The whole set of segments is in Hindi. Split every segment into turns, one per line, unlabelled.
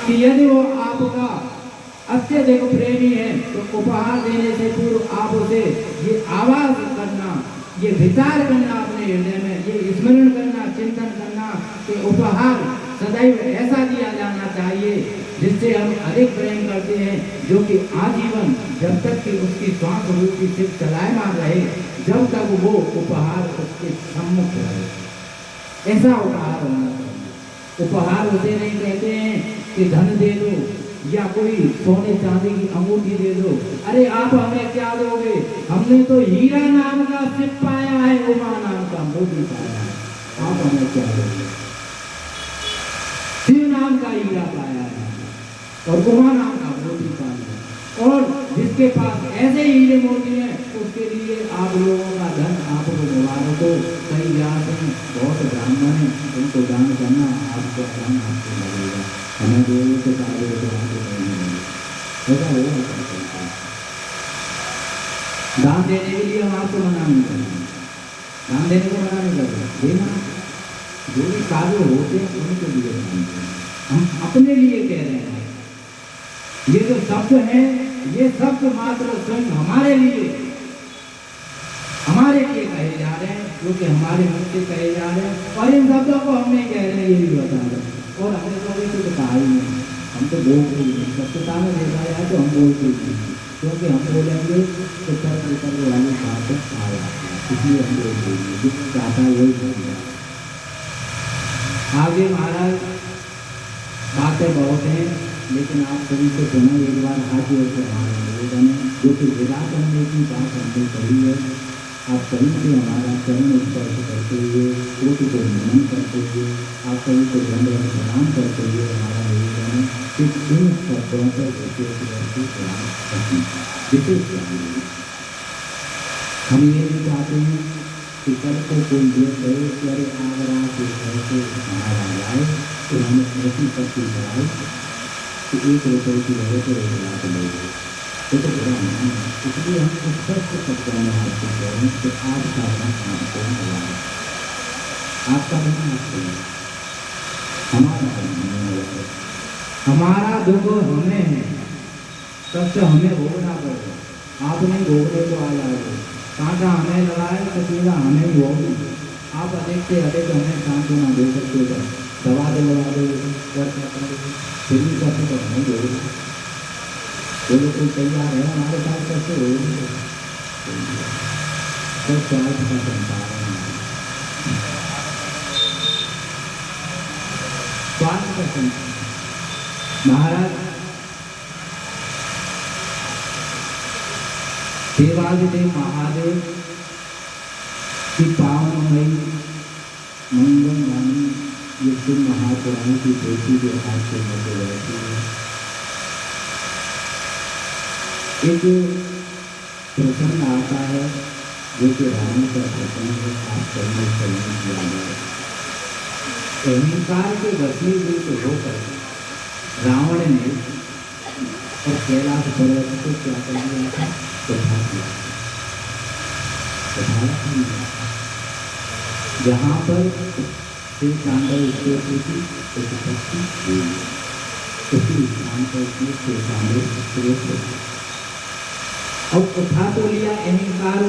कि यदि वो आपका अत्यधिक प्रेमी है तो उपहार देने से पूर्व आप उसे ये आवाज करना, ये विचार करना अपने हृदय में, ये स्मरण करना, चिंतन करना कि उपहार सदैव ऐसा दिया जाना चाहिए जिससे हम अधिक प्रेम करते हैं, जो कि आजीवन जब तक कि उसकी श्वास रूपी से चलायमान रहे, जब तक वो उपहार उसके सम्मुख रहे। ऐसा उपहार होना चाहिए। उपहार उसे नहीं कहते हैं कि धन दे दो या कोई सोने चांदी की अंगूठी दे दो। अरे आप हमें क्या दोगे? हमने तो हीरा नाम का सिप पाया है, उमा नाम का मोती पाया है। आप हमें क्या दोगे? शिव नाम का हीरा पाया है और उमा नाम का मोती पाया है। और जिसके पास ऐसे हीरे मोती हैं उसके लिए आप लोगों का धन आपको मुबारक हो। कई जात हैं, बहुत ब्राह्मण हैं, उनको दान करना आपका दान आपको लगेगा। हमें दोगे तो कार्य तो आपको नहीं मिलेगा। ऐसा होगा दान देने के लिए हम आपको मना नहीं कर रहे, दान देने को मना नहीं कर रहे। देना जो भी कार्य होते हैं उनके लिए दान देना। हम अपने लिए कह रहे हैं। ये जो शब्द है ये शब्द मात्र स्वयं हमारे लिए कहे जा रहे हैं, क्योंकि हमारे मन से कहे जा रहे हैं। और इन शब्दों को हम नहीं कह रहे हैं, ये भी बता रहे हैं। और हमने कभी कुछ कहा ही नहीं, हम तो बोलते ही नहीं। सत्यता में देखा जाए तो हम बोलते ही नहीं, क्योंकि हम बोलेंगे तो कर वाली बात आ जाती है, इसलिए हम बोलते ही नहीं। जिसने चाहता है वही बोल रहा है। आगे महाराज बातें बहुत हैं, लेकिन आप सभी से सुना एक बार हाजी होकर हमारे निवेदन है, जो कि विदा करने की बात हमने कही है। आप सभी से हमारा चरण स्पर्श करते हुए, कोटि को नमन करते हुए, आप सभी को दंडवत प्रणाम करते हुए हमारा निवेदन है कि इन शब्दों पर विशेष हम ये भी चाहते हैं कि कल को कोई ये कहे कि अरे अगर आप इस घर से बाहर आ जाए तो हमें ऐसी शक्ति कराए कि 1 रुपये की वजह से 1 लाख ले गए, ये तो बुरा नहीं है। इसलिए हम स्पष्ट शब्दों में आपको कह रहे हैं कि आपका धन आपको मिला है, आपका धन आपको है, हमारा धन हमें है, हमारा दुख हमें है, सबसे हमें भोगना पड़ेगा। आप नहीं भोगने को आ जाओगे, कांटा हमें लगाए तो सीधा हमें ही होगी। आप अधिक से अधिक हमें सांत्वना दे सकते हो, दवा दिलवा दो, फिर भी करते तो नहीं दोगे। बोलो कोई तैयार है हमारे साथ, कैसे हो सब स्वार्थ का संसार है, स्वार्थ का संसार। महाराज देवादिदेव महादेव की पावनमयी मंगलवाणी ये शुभ महापुराण की बेटी जो आज के मध्य रहती है, एक प्रसंग आता है जो कि रावण का प्रसंग है। आप करने चलने किया जाए अहंकार के वशीभूत होकर रावण ने और कैलाश पर्वत को क्या कर दिया था, उठा दिया। जहाँ पर शिव तांडव स्तोत्र की उत्पत्ति हुई, उसी स्थान पर शिव तांडव स्तोत्र अब उठा तो लिया अहंकार,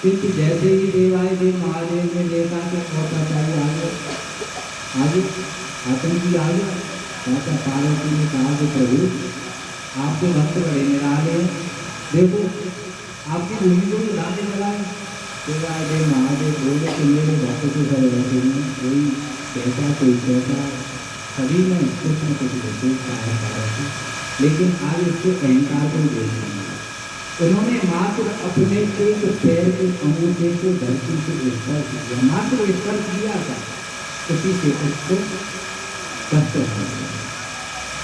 क्योंकि जैसे ही देवाय देव महादेव ने देखा कि होता चाहिए आगे आतंकी आ गया, माता पार्वती ने कहा कि प्रभु आपके भक्त बड़े निराले हैं, देखो आपकी भूमि को उड़ाने लगाए। देवाय देव महादेव बोले कि मेरे भक्त को सब रहते हैं, कोई कैसा कोई कैसा, सभी में कुछ न कुछ देखता है पार्वती, लेकिन आज उसके अहंकार को देखते हैं। उन्होंने मात्र अपने एक पैर के अंगूठे को धरती से स्पर्श किया, मात्र स्पर्श किया था, उसी से उसको कष्ट होने लगा।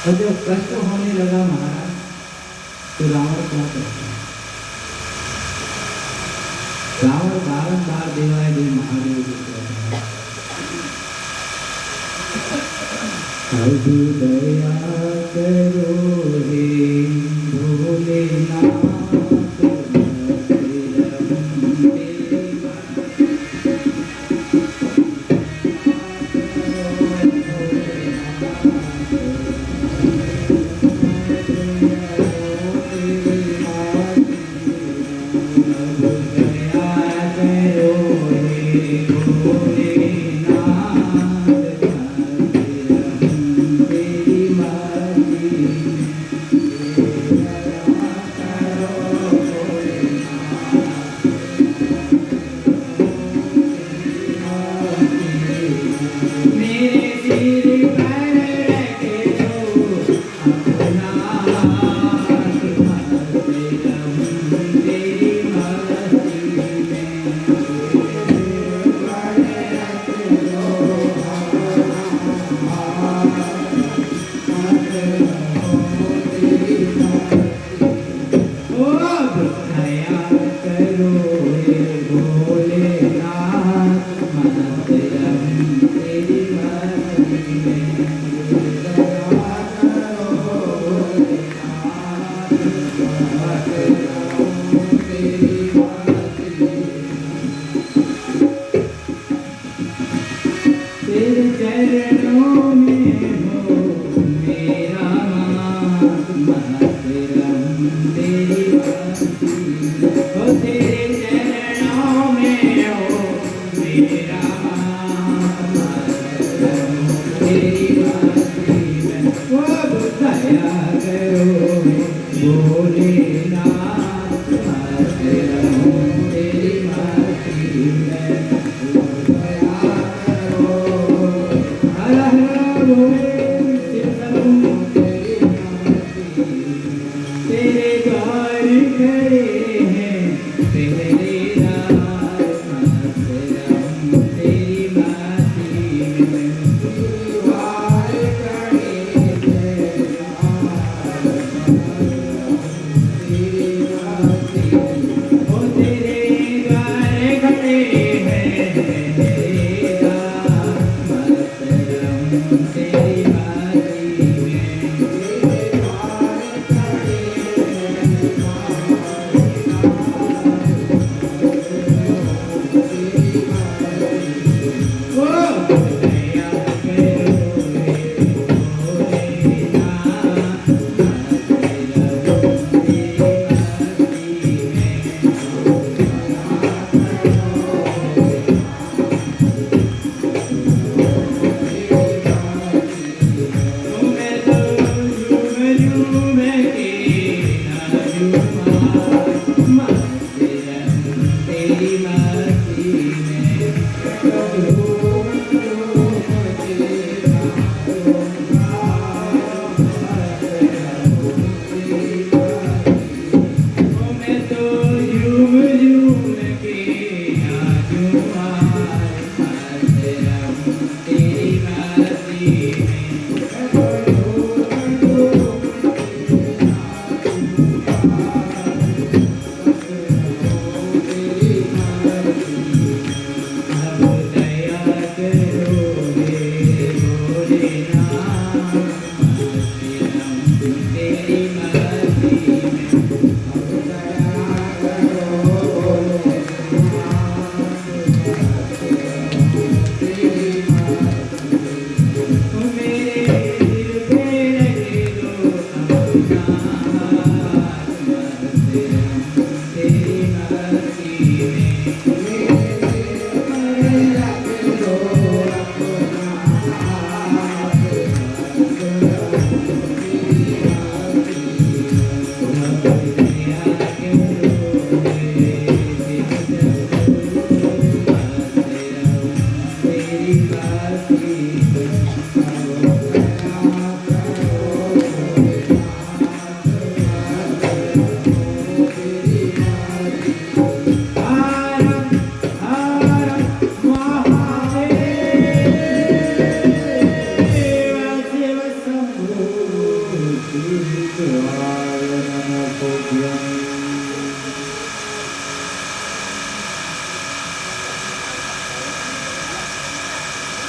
और जब कष्ट होने लगा महाराज तो रावण क्या करता है, रावण बारंबार देवाय देव महादेव को कहता है अब दया करो हे भोलेनाथ।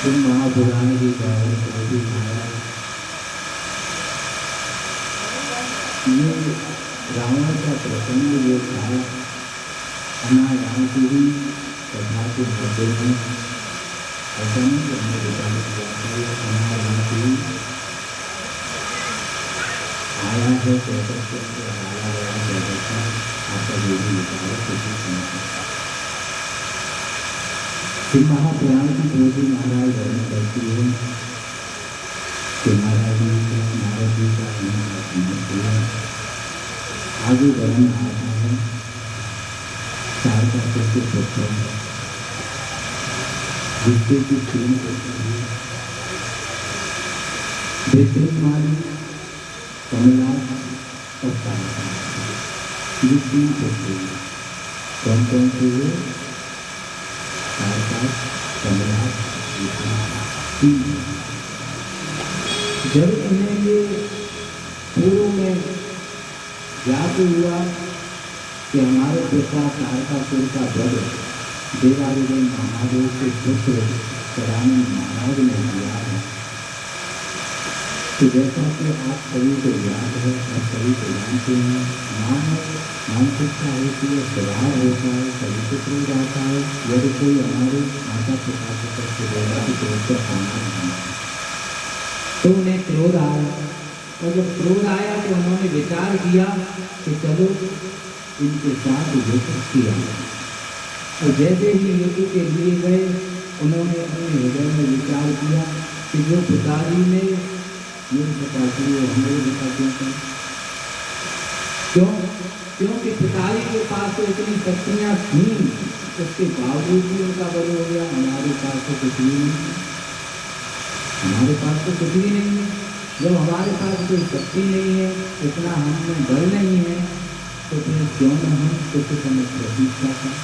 महापुराण की गायन प्रभु महाराज ये रावण का प्रसंग जो था राम की ही कथा के भद्र में ऐसा नहीं कि हमने विचार किया राम की आया है जगत से आया गया जगत का आपका जो भी विचार किसी समझ श्री महापुराण की प्रभु महाराज वर्णन करती है कि महाराज ने नारद जी का समझ किया आगे वर्णन आता है चार का पुत्र पुत्र जिसके की तीन पुत्र हैं विद्युतमाली कमला और तारका ये तीन पुत्र कौन कौन से हुए जब इन्हें ये पूर्व में ज्ञात हुआ कि हमारे पिता तारकासुर का वध देवादिदेव महादेव के पुत्र सदानंद महाराज ने किया है। तो जैसा कि आप सभी को याद है और सभी को जानते हैं, मानसिकता होती है, स्वभाव होता है, सभी को क्रोध आता है। यदि कोई हमारे माता पिता को करके बोला कि क्रोध का सामना तो उन्हें क्रोध आया, और जब क्रोध आया तो उन्होंने विचार किया कि चलो इनके साथ युद्ध किया। और जैसे ही युद्ध के लिए गए, उन्होंने अपने हृदय में विचार किया कि जो पिताजी ने युद्ध करती है हम लोग क्यों? क्योंकि पिताजी के पास तो इतनी शक्तियाँ थी, उसके बावजूद भी उनका वध हो गया। हमारे पास तो कुछ भी नहीं है, हमारे पास तो कुछ भी नहीं है। जब हमारे पास कोई शक्ति नहीं है, इतना हमें बल नहीं है, तो फिर क्यों न हम कुछ समय प्रतीक्षा करें।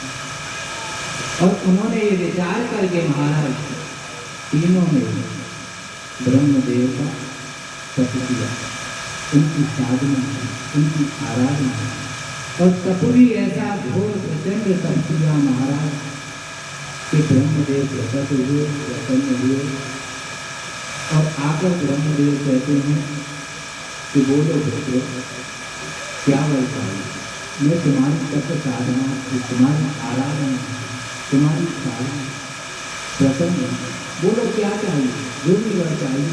और उन्होंने ये विचार करके महाराज तीनों ने ब्रह्मदेव का तप किया, उनकी साधना, उनकी आराधना, और तप भी ऐसा घोर प्रचंड तप किया महाराज कि ब्रह्मदेव प्रकट हुए, प्रसन्न हुए। और आकर ब्रह्मदेव कहते हैं कि बोलो पुत्र, क्या बल चाहिए? मैं तुम्हारी तप साधना, तुम्हारी आराधना, तुम्हारी साधना प्रसन्न, बोलो क्या चाहिए, जो भी वर चाहिए।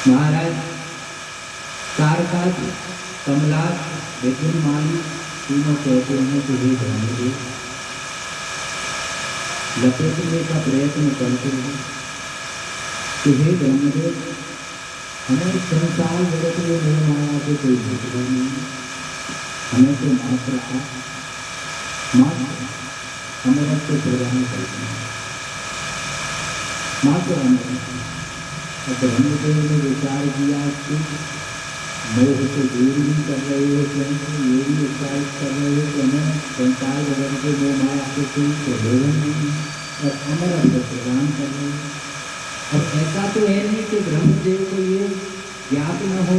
महाराज तारकास, कमलास, विद्युन्माली तीनों कहते हैं कि हे ब्रह्मदेव, लपेटने का प्रयत्न करते हैं कि हे ब्रह्मदेव, हमें संसार जगत में मोह माया से कोई मतलब नहीं है, हमें तो मात्र अमरत्व प्रदान करते हैं, मात्र अमरत्व। और ब्रह्मदेव ने विचार किया कि मोह को दूर भी कर रहे हो, क्योंकि ये भी विचार कर रहे हो कि हमें संसार जगत के मोह माया से कोई प्रयोजन नहीं है, और अमरत्व प्रदान कर रहे हो। और ऐसा तो है नहीं कि ब्रह्मदेव को ये ज्ञात न हो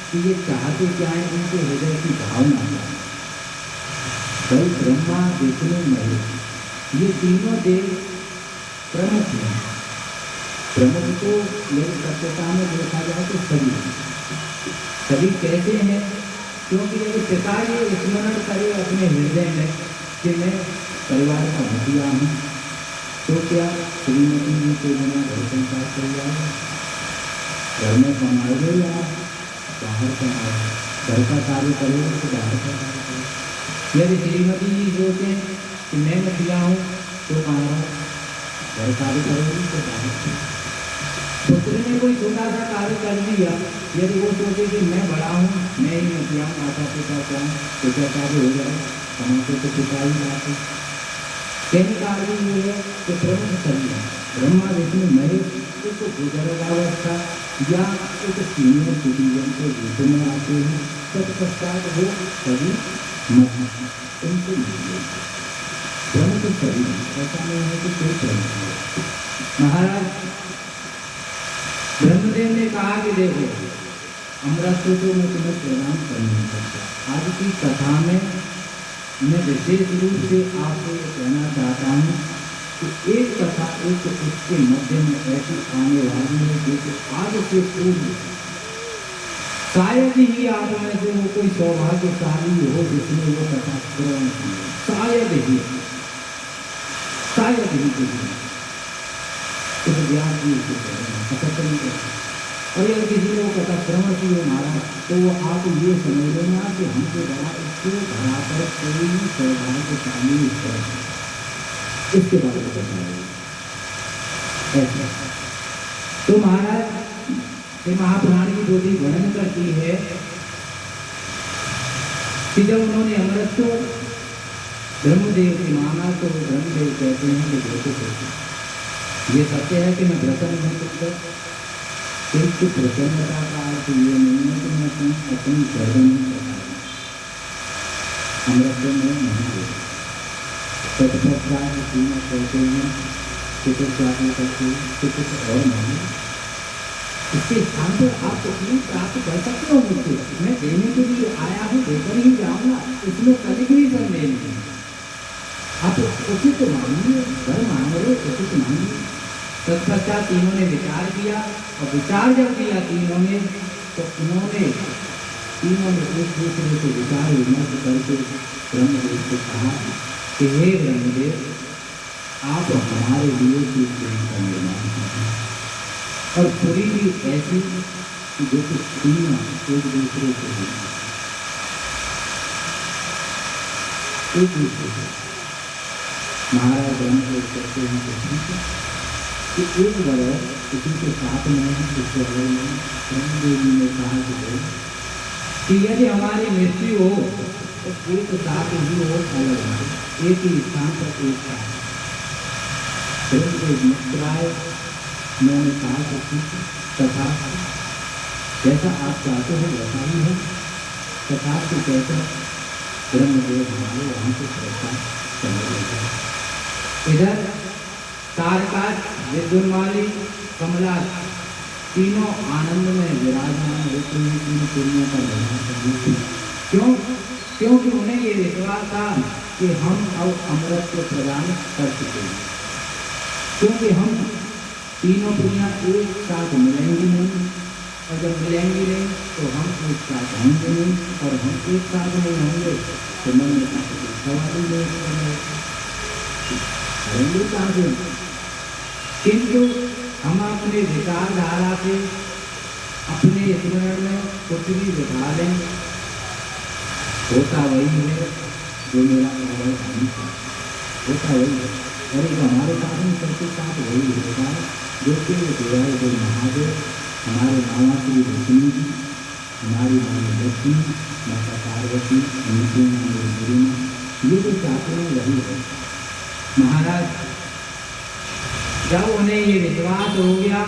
कि ये चाहते क्या है, उनके हृदय की भावना क्या है। भाई ब्रह्मा, विष्णु, महेश ये तीनों देव प्रमुख हैं। प्रमुख तो मेरी सत्यता में देखा जाए तो सभी कहते हैं, क्योंकि यदि पिता ये स्मरण करे अपने हृदय में कि मैं परिवार का मुखिया हूँ, तो क्या श्रीमती जी को बिना घर संसार कर जाए? घर में कमाओगे या बाहर कमाओ? घर का कार्य करोगे तो बाहर का कार्य करोगे। यदि श्रीमती जी सोचें कि मैं मुखिया हूँ तो कहाँ घर कार्य करोगे तो बाहर। पुत्र ने कोई छोटा सा कार्य कर दिया, यदि वो सोचे कि मैं बड़ा हूँ, मैं ही मुखिया हूँ, माता पिता क्या हूँ, तो क्या कार्य हो जाए? कमाते तो पिता ही जाते। कहने का अर्थ ये है कि प्रमुख सभी है, ब्रह्मा, विष्णु, महेश, एक गुजरावस्था या एक सीनियर सिटीजन के रूप में आते हैं। तत्पश्चात वो सभी उनसे मिले प्रमुख सभी, ऐसा नहीं है कि कोई प्रमुख है। महाराज ब्रह्मदेव ने कहा कि देखो, अमृत तो मैं तुम्हें प्रदान कर नहीं सकता। आज की कथा में मैं विशेष रूप से आपको ये कहना चाहता हूँ कि एक कथा एक उसके मध्य में ऐसी आने वाली है जो आज से पूर्व शायद ही आप में से वो कोई सौभाग्यशाली हो जिसने वो कथा श्रवण की, शायद ही किसी उस ज्ञान की असत्य नहीं करते। और यदि किसी ने वो कथा श्रवण की हो महाराज, तो वो आप ये समझ लेना कि हमसे बड़ा इसको धरा पर कोई सौभाग्यशाली इसके बारे में बताया ऐसा। तो महाराज ये महापुराण की ज्योति वर्णन करती है कि जब उन्होंने अमृत को ब्रह्मदेव की मांगा तो ब्रह्मदेव कहते हैं कि देखो ये सत्य है कि मैं प्रसन्न हूँ तुमसे, किंतु प्रसन्नता का अर्थ ये नहीं है कि मैं अपनी गर्दन नहीं चढ़ाऊँ, अमृत में नहीं दे। तत्पश्चात तीनों कहते हैं कि कुछ जाने करके कुछ और नहीं। इसके स्थान पर आप कुछ प्राप्त कर सकते हो मुझसे, मैं देने के लिए आया हूँ, देकर ही जाऊंगा, इसमें कभी भी संदेह नहीं। आप उचित मांगिए, घर मांग रहे उचित मांगिए। तत्पश्चात तीनों ने विचार किया, और विचार जब किया तीनों ने, तो तीनों ने एक दूसरे से विचार विमर्श करके ब्रह्मदेव से कहा कि हे ब्रह्मदेव, आप हमारे लिए तीन का निर्माण करें, और पूरी भी ऐसी जो कि तीनों एक दूसरे से महाराज ब्रह्मदेव कहते हैं कि एक वर्ष किसी के साथ में इस वर्ष में ब्रह्मदेव जी ने कहा कि यदि हमारी मृत्यु हो तो एक साथ ही हो, अलग एक ही स्थान पर एक साथ। ब्रह्मदेव मुस्कुराए, उन्होंने कहा कि तथा जैसा आप चाहते हो वैसा ही है। तथा के कहकर ब्रह्मदेव हमारे वहाँ से प्रस्थान करने लगे। इधर तारकाच, विद्युन्माली, कमला तीनों आनंद में विराजमान होते हैं, तीन पुरियों का निर्माण करने। क्यों? क्योंकि उन्हें ये विश्वास था कि हम अब अमृत को प्रदान कर चुके हैं, क्योंकि हम तीनों पुरियां एक साथ मिलेंगी नहीं, और जब मिलेंगी नहीं तो हम एक साथ होंगे नहीं, और हम एक साथ नहीं होंगे तो मन में सवाल ही नहीं करेंगे। किंतु हम अपने विचारधारा से अपने स्मरण में कुछ भी बिठा लें, होता वही है जो मेरा होता वही है, और एक हमारे साथ में सबके साथ वही होता है जो कि देवालय महादेव, हमारे मामा श्री लक्ष्मी जी, हमारी मानी लक्ष्मी, माता पार्वती, उनकी हमारे गुरु, ये जो चाहते हैं वही है। महाराज जब उन्हें ये विश्वास हो गया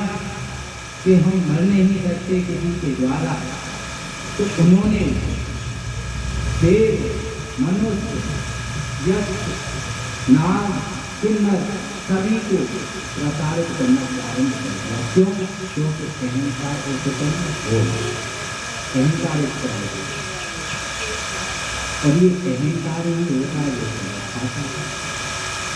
कि हम मर नहीं सकते किसी के द्वारा, तो उन्होंने देव, मनुष्य, यक्ष, नाग, किन्नर सभी को प्रसारित करना प्रारंभ कर दिया। क्यों? क्योंकि अहंकार उत्पन्न हो, अहंकार उत्पन्न हो, और ये अहंकार ही होता है जो खाता है।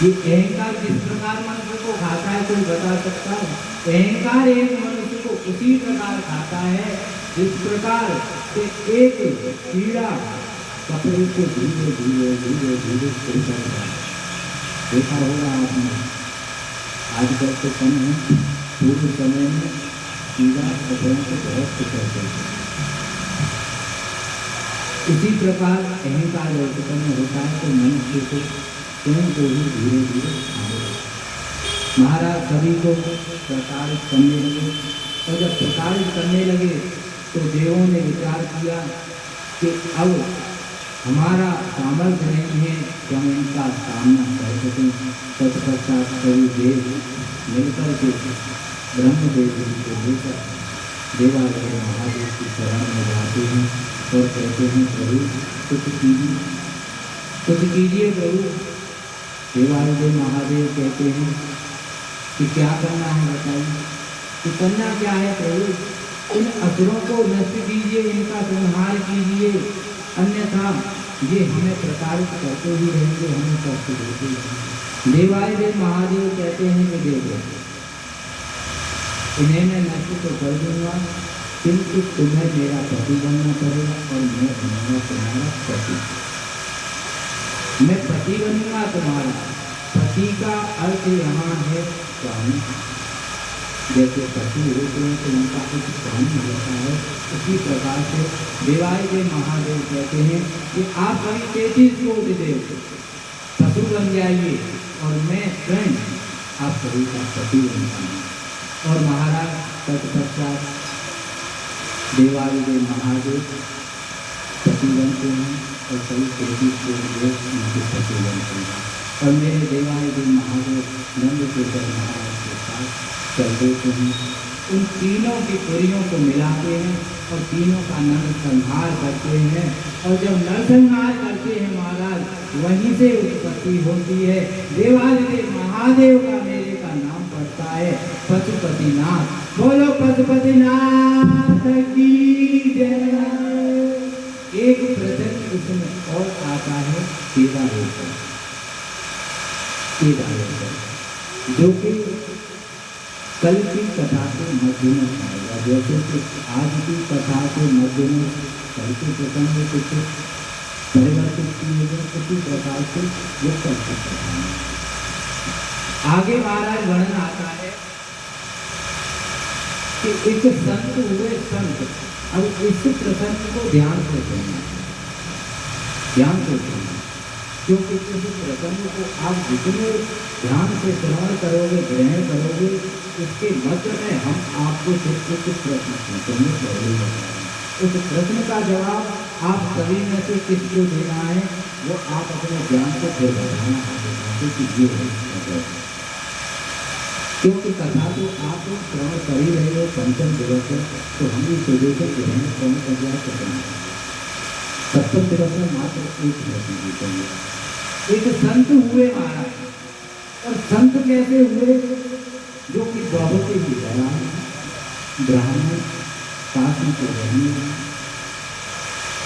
ये अहंकार किस प्रकार मनुष्य को खाता है, कोई बता सकता है? अहंकार एक मनुष्य को उसी प्रकार खाता है जिस प्रकार से एक कीड़ा कपड़े को धीरे धीरे धीरे धीरे करता है। देखा होगा आपने, आजकल तो कम है, पूर्व समय में कीड़ा कपड़ों को बहुत करते थे। इसी प्रकार अहंकार जब उत्पन्न होता है तो मनुष्य को स्वयं को ही धीरे धीरे महाराज सभी को प्रताड़ित करने लगे, और जब प्रताड़ित करने लगे तो देवों ने विचार किया कि अब हमारा सामर्थ्य नहीं है कि हम इनका सामना कर सकें। तत्पश्चात सभी देव मिलकर के ब्रह्मदेव जी को लेकर देवालय महादेव की शरण में जाते हैं और कहते हैं प्रभु कुछ कीजिए, कुछ कीजिए प्रभु। देवालय महादेव कहते हैं कि क्या करना है बताइए, कि करना क्या है प्रभु, इन असुरों को नष्ट कीजिए, इनका संहार कीजिए, अन्यथा ये हमें प्रताड़ित करते ही रहेंगे, हमें कष्ट देते रहेंगे। देवालय महादेव कहते हैं कि देखो इन्हें मैं नष्ट तो कर दूंगा, किंतु तुम्हें मेरा पति बनना पड़ेगा, और मैं बनूंगा तुम्हारा पति। मैं पति बनूंगा तुम्हारा। पति का अर्थ यहाँ है स्वामी। जैसे पति होते हैं तो उनका कुछ स्वामी होता है, उसी प्रकार से देवालय महादेव कहते हैं कि आप कभी 33 कोटि देव पशु बन जाइए और मैं स्वयं आप सभी का पति बन जाऊंगा। और महाराज तत्पश्चात देवालय महादेव पति बनते हैं और सभी 33 कोटि देव उनके पति बनते हैं। और मेरे देवालय महादेव नंद केशर महाराज के साथ चल देते हैं, उन तीनों की पुरियों को मिलाते हैं और तीनों का नरसंहार करते हैं। और जब नरसंहार करते हैं महाराज, वहीं से उत्पत्ति होती है देवालय महादेव का मेले का नाम पड़ता है। है पशुपतिनाथ। बोलो पशुपतिनाथ की जय। एक प्रसंग इसमें और आता है केदारेश्वर, जो कि कल की कथा के मध्य में आएगा। जैसे कि आज की कथा के मध्य में कल के प्रसंग में कुछ परिवर्तित किए गए, उसी प्रकार से ये कल की कथा में आगे महाराज वर्णन आता है कि एक संत हुए संत। अब इस प्रसंग को ध्यान से सुनना, ध्यान से सुनना, क्योंकि इस प्रसंग को आप जितने ध्यान से श्रवण करोगे, ग्रहण करोगे, उसके मध्य में हम आपको कुछ प्रश्न पूछेंगे। पहले उस प्रश्न का जवाब आप सभी में से किसको देना है, वो आप अपने ज्ञान को फिर बढ़ाना क्योंकि ये है। क्योंकि कथा तो आप श्रवण कर ही रहे हो, पंचम दिवस है, तो हम इस सुबह से ग्रहण कौन कर करेंगे। सप्तम दिवस में मात्र एक प्रश्न पूछेंगे। एक संत हुए महाराज, और संत कैसे हुए, जो कि बहुत ही दयालु ब्राह्मण, काशी के रहने,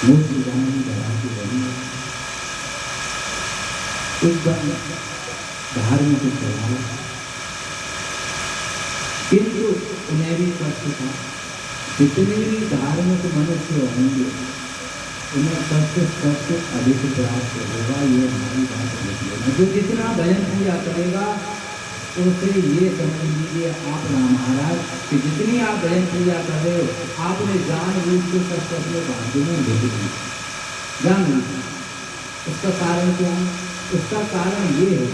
मूर्ति जानी दया के रहने, एकदम धार्मिक स्वभाव, किंतु उन्हें भी कष्ट था। जितने भी धार्मिक मनुष्य होंगे उन्हें कष्ट अधिक प्राप्त होगा, ये हमारी बात है। जो जितना भजन पूजा करेगा उससे ये समझ लीजिए आप महाराज कि जितनी आप भजन पूजा कर रहे हो, आपने जानबूझ के कष्ट अपने भाग्य में भेज दी, जानबूझ। उसका कारण क्या है? उसका कारण ये है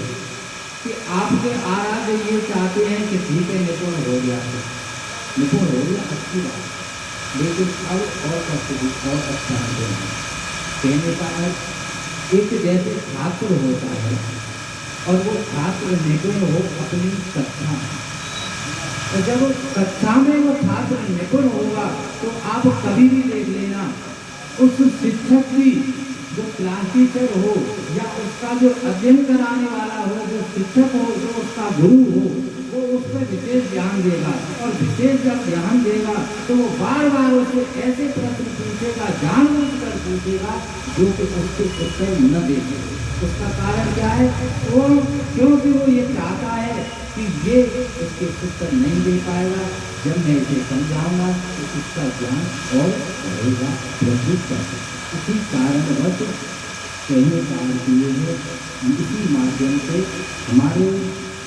कि आपके आराध्य ये चाहते हैं कि ठीक है निपुण हो गया, निपुण हो गया, अच्छी बात, लेकिन अब और कष्ट और अच्छा नहीं। कहने का अर्थ एक जैसे छात्र होता है और वो छात्र निपुण हो अपनी कक्षा, और जब कक्षा में वो छात्र निपुण होगा तो आप कभी भी देख लेना उस शिक्षक की जो क्लास टीचर हो या उसका जो अध्ययन कराने वाला हो, जो शिक्षक हो, जो उसका गुरु हो, वो उस पर विशेष ध्यान देगा। और विशेष जब ध्यान देगा तो वो बार बार उससे ऐसे प्रश्न पूछेगा, जानबूझकर पूछेगा, जो कि उसके उत्तर न दे सके। उसका कारण क्या है? वो क्योंकि वो ये चाहता है कि ये उसके उत्तर नहीं दे पाएगा। जब मैं इसे समझाऊंगा तो इसका ज्ञान और बढ़ेगा, प्रभुत्व का। इसी कारणवश कहने का अर्थ ये है, इसी माध्यम से हमारे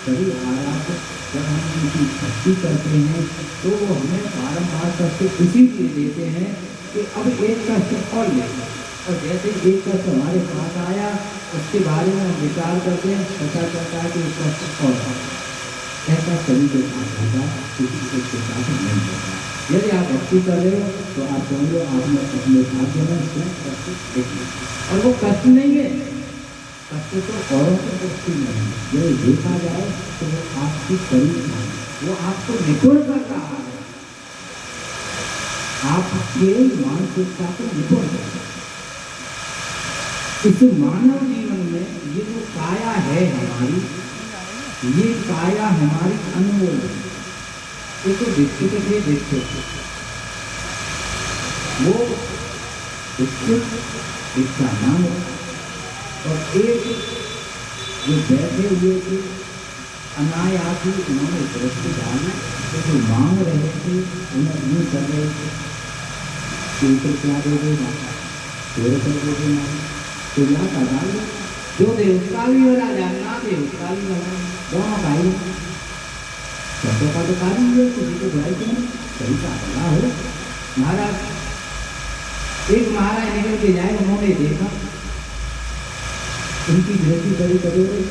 सभी आराध्य जब हम उनकी भक्ति करते हैं तो वो हमें बारम्बार कष्ट इसीलिए देते हैं कि अब एक कष्ट और ले, और जैसे एक कष्ट हमारे पास आया उसके बारे में हम विचार करते हैं, पता चलता है कि एक कष्ट और ऐसा कभी के साथ होगा, किसी के साथ नहीं होगा। यदि आप भक्ति कर रहे हो तो आप समझो आपने अपने भाग्य में कष्ट देखी, और वो कष्ट नहीं है, कष्ट तो औरों के कष्ट नहीं है। यदि देखा जाए तो वो आपकी करीब है, वो आपको निपुण कर रहा है, आपके मानसिकता को निपुण कर रहा है। इस मानव जीवन में ये जो काया है हमारी, ये काया हमारी अनमोल है। एक तो दीक्षित थे, दीक्षित वो दीक्षित दीक्षा नाम, और एक जो बैठे हुए थे अनायासी उन्होंने दृष्टि डाली, तो जो मांग रहे थे उन्हें यूँ कर रहे थे कि ऊपर क्या दे देना, तेरे कर दे देना, तो यहाँ का डाल जो दे उसका भी वाला जानना, दे उसका भी वाला, दोनों भाई सबों का तो कार्य है, किसी को बुराई क्यों, सही का भला हो। महाराज एक महाराज निकल के जाए, उन्होंने देखा उनकी दृष्टि बड़ी कड़ी हुई,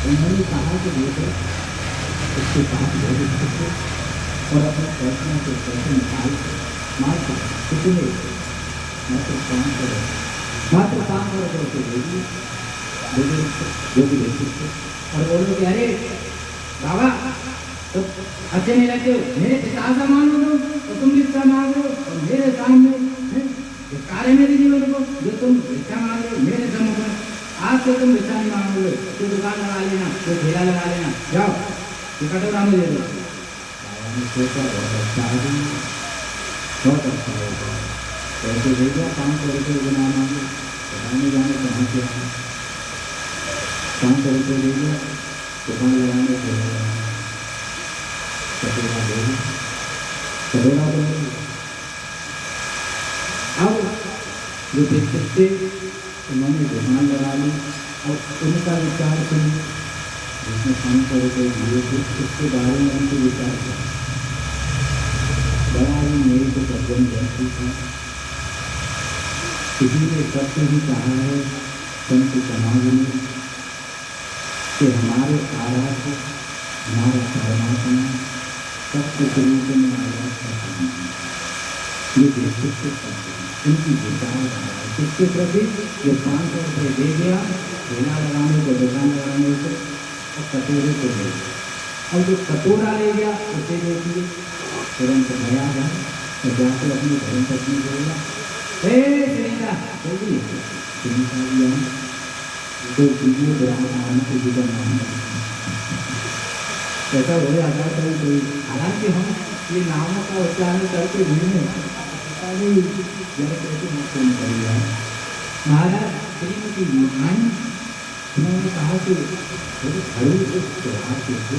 उन्होंने कहा कि देखो उसके पास बहुत और अपने फैसलों से पैसे निकाल मात्र कितने मात्र 500 जो भी देखिए, और बोलो कि अरे बाबा तो अच्छे नहीं लगते हो, मेरे पिता से मांगो तो तुम भिक्षा मांग लो, और मेरे सामने कार्य मेरे जीवन को जो तुम भिक्षा मांग लो मेरे सम्मुख में, आज से तुम भिक्षा नहीं मांगोगे, तो दुकान लगा लेना, तो ठेला लगा लेना, जाओ कटोरा मुझे दो। बाबा ने सोचा बहुत अच्छा आदमी, बहुत अच्छा होगा, पैसे दे दिया 500 रुपये बिना मांगे, पता नहीं जाने कहाँ से आए। 500 रुपये दे दिया, दुकान लगाने के लिए कटोरा दे दिया, कटोरा दे दिया। अब जो थे उन्होंने दुकान लगा ली। अब उनका विचार सुनिए, जिसने 500 रुपये दिए थे उसके बारे में उनके विचार किया। बड़ा ही मेरी तो सज्जन व्यक्ति था, किसी ने सबसे भी कहा है संत समाज में कि हमारे आराध्य हमारा परमात्मा सबके रूप में आवाज करता है। ये देश उनकी विचारधारा किसके प्रति, जो 500 रुपये दे दिया ठेला लगाने को, दुकान लगाने को, और कटोरे को ले गया। और जो कटोरा ले गया उसे देखिए तुरंत गया था तो जाकर अपनी धर्म पत्नी बोला, सुनीता बोलिए, सुनीता जी तो कीजिए ब्राह्मण को जीवन मान। ऐसा हो जाता है कभी कोई, हालांकि हम ये नामों का उच्चारण करके घूमे महाराज श्रीमती युवानी उन्होंने कहा कि खड़े त्योहार के थे,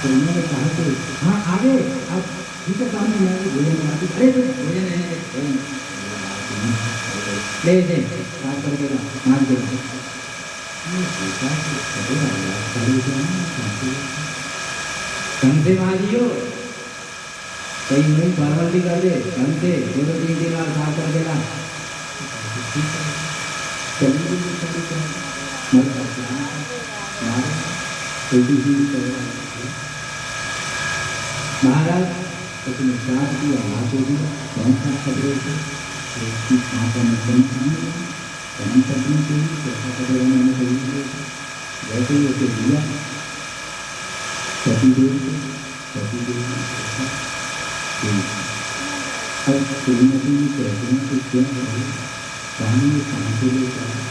तो उन्होंने कहा कि हाँ आगे अब ठीक है काम नहीं आगे भोजन बनाती। अरे तो भोजन ले दे बात करके मान दे। कंधे मारियो कहीं नहीं पार्वती कर दे, कंधे 2-3 दिन और साफ कर देना। महाराज उसने श्राप किया, हाथ हो दिया, कौन सा कपड़े थे उसकी आंखों में कौन करने के लिए कैसा कपड़े मैंने खरीदे वैसे ही उसे दिया। सतीदेव और श्रीमती जी कहते हैं कि क्यों कहे कहानी ये कहाँ से लेकर आए,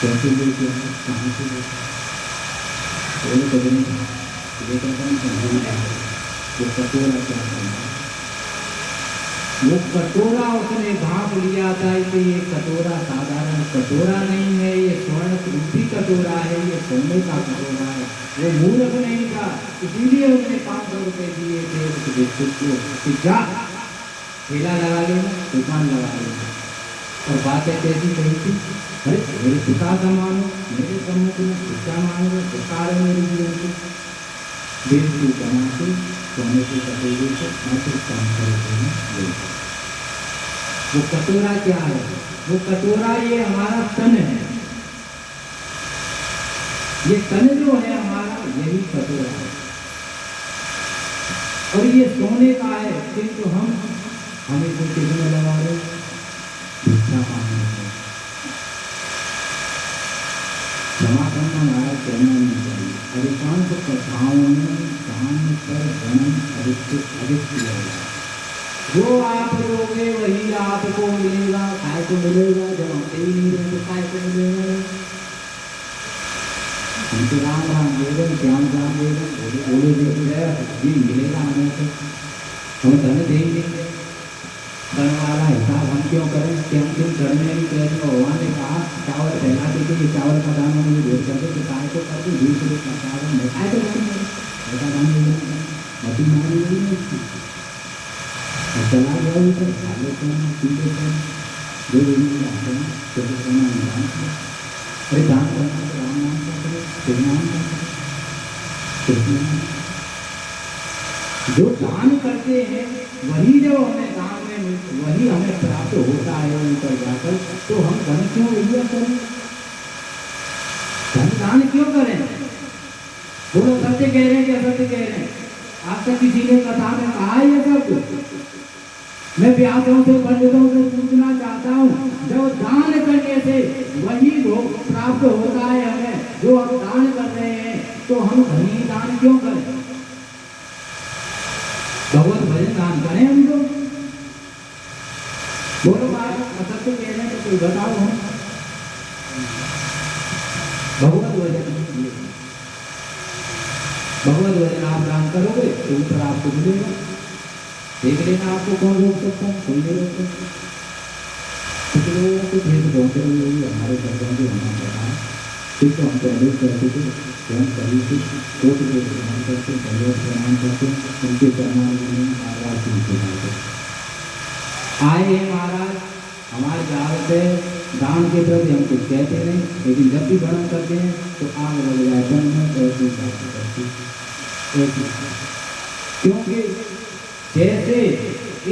कैसे लेके आए, कहाँ से लेकर आए, कदम लेकर वो कटोरा क्या करना। वो कटोरा उसने भाप लिया था कि ये कटोरा साधारण कटोरा नहीं है, ये स्वर्ण रूपी कटोरा है, ये सोने का कटोरा है। वो मूर्ख नहीं था, इसीलिए उसने 500 रुपये दिए थे उस व्यक्ति को कि जा ठेला लगा लेना, दुकान लगा लेना। और बातें कैसी कही थी, अरे मेरे पिता का मानो, मेरे सम्मुख में भिक्षा मांगो, बेकार है मेरे जीवन को। बेवकूफ बना के सोने के कटोरे को मात्र 500 रुपये में ले। वो कटोरा क्या है, वो कटोरा ये हमारा तन है, ये तन जो है हमारा यही कटोरा है। और ये सोने का है, किंतु हम इसे किसमें लगा रहे, भिक्षा मांगने में। क्षमा करना हमारा कहना नहीं चाहिए। अधिकांश कथाओं में दान पर गणन अधिक से अधिक किया जाए। जो आप लोगे वही आपको मिलेगा। काय को मिलेगा, जब हम ही नहीं रहे तो काय को मिलेगा। हमको राम राम वेदन श्याम राम वेदन बोले बोले देते ये मिलेगा हमें से, हम धन देंगे। करने वाला हिसाब हम क्यों करें कि हम क्यों करने नहीं करें। भगवान ने कहा चावल फैला देते कि चावल का दाना मुझे भेज कर दे, तो काय को कर दे, 20 रुपये का चावल मैं काय तो ऐसा दान मती मारी नहीं है उसकी। चला गया ऊपर खा लेते हैं, पी लेते हैं, जो भी आते हैं चलो करना दान। अरे दान करना तो राम नाम का करो, शिव नाम का करो, कृष्ण नाम। जो दान करते हैं वही जो हमें दान में वही हमें प्राप्त होता है ऊपर जाकर। तो हम धन क्यों लिया करें, धन दान क्यों करें। बोलो सत्य कह रहे हैं कि असत्य कह रहे हैं। आज तक किसी ने कथा में कहा है ये सब। मैं व्यासों से पंडितों से पूछना चाहता हूँ, जब दान करने से वही भोग प्राप्त होता है हमें जो हम दान कर रहे हैं, तो हम धनी दान क्यों करें। भगवत भजन दान करें हम लोग। बोलो बात असत्य कह रहे हैं तो कोई बताओ हम। भगवत भजन भगवत भजन आप दान करोगे तो ऊपर आपको मिलेगा। देख लेना, आपको कौन रोक सकता है? कोई नहीं रोक सकता। कुछ लोगों को भेद पहुँच रही है हमारे बच्चों को होना पड़ा है। ठीक तो हम पहले कहते थे स्वयं कभी से कोट के प्रणाम करते, पहले प्रणाम करते, उनके चरणों में महाराज जी के आए हैं। महाराज हमारी आदत है दान के प्रति हम कुछ कहते नहीं, लेकिन जब भी वर्णन करते हैं तो आग लग जाए तन में, ऐसी बात करती ऐसी। क्योंकि जैसे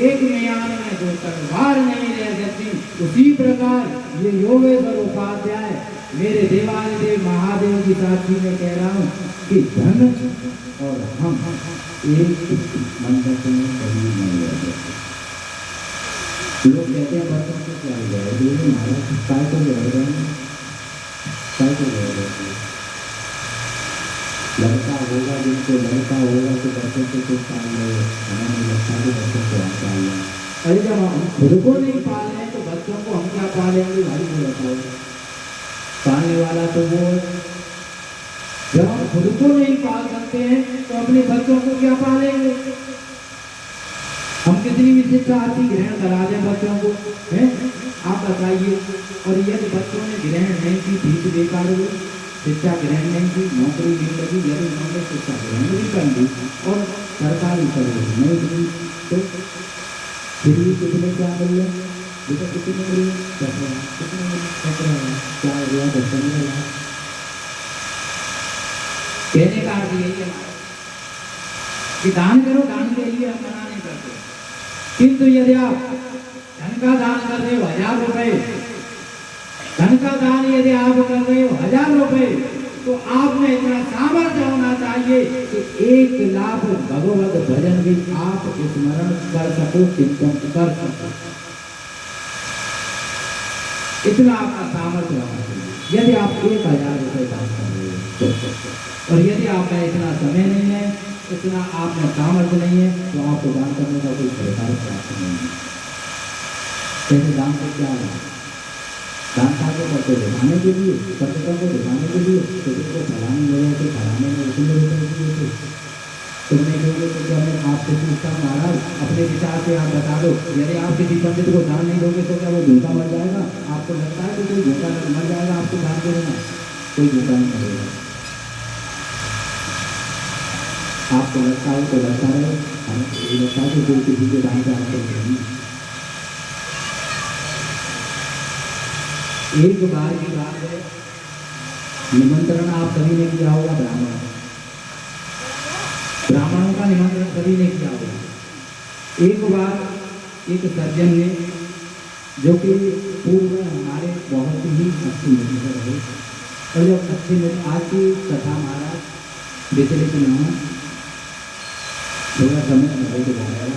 एक म्यान में दो तलवार नहीं रह सकती, उसी प्रकार ये योगेश्वर उपाध्याय मेरे देवादिदेव महादेव की साक्षी में कह रहा हूँ कि धन और हम एक मंडप में कभी नहीं रह सकते। लोग कहते हैं बच्चों को क्या हो जाए, दोनों महाराज काय को रह रहे हैं, काय को रह रहे हैं। लड़का होगा जिनको लड़का होगा तो बच्चों को कुछ पाल ले, हमें नहीं लगता कि बच्चों को हम पाल लें। अरे जब हम खुद को नहीं पाल रहे तो बच्चों को हम क्या पालेंगे भाई, वो बताओ। पालने वाला तो वो, जब हम खुद को नहीं पाल सकते हैं तो अपने बच्चों को क्या पालेंगे? हम कितनी भी शिक्षा आती ग्रहण करा दें बच्चों को, हैं आप बताइए। और यदि बच्चों ने ग्रहण नहीं की, फीस बेकार हुई, शिक्षा ग्रहण नहीं की, नौकरी नहीं लगी, यदि उन्होंने शिक्षा ग्रहण भी कर ली और सरकारी सर्विस नहीं दी तो फिर भी कितने क्या मिले? बेटा कितने मिले? 17 कितने मिले? 17 क्या हो गया? 10 कहने का अर्थ यही है कि दान करो, दान के लिए हम मना नहीं करते, किंतु यदि आप धन का दान कर रहे हो 1000 रुपए, धन का दान यदि आप कर रहे हो 1000 रुपए, तो आप में इतना सामर्थ्य होना चाहिए कि 1 लाख भगवत भजन भी आप स्मरण कर सको, चिंतन कर सको। इतना आपका सामर्थ्य होना चाहिए यदि आप 1000 रुपए दान कर रहे हो तो। और यदि आपका इतना समय नहीं है, इतना आप में सामर्थ्य नहीं है, तो आपको दान करने का कोई अधिकार प्राप्त नहीं है। कैसे दान को क्या है? दान को करते दिखाने के लिए, सत्यता को दिखाने के लिए, तो को फलाने वजह से फलाने में उतने रुपये दिए थे। तुमने लोगों को क्या मैं आपसे पूछता हूँ महाराज, अपने विचार से आप बता दो, यदि आप किसी पंडित को दान नहीं दोगे तो क्या वो भूखा मर जाएगा? आपको लगता है कि कोई भूखा मर जाएगा आपको दान देना? कोई भूखा नहीं मरेगा। आपको लगता हो तो लगता रहे, हमें ये लगता है कि कोई किसी के दान का आपको नहीं। एक बार की बात है, निमंत्रण आप सभी ने किया होगा ब्राह्मणों का निमंत्रण सभी ने किया होगा। एक बार एक सज्जन ने, जो कि पूर्व में हमारे बहुत ही अच्छे मित्र रहे, और जब अच्छे मित्र आज की कथा महाराज विचलित न हो, थोड़ा समय नहीं के जाएगा,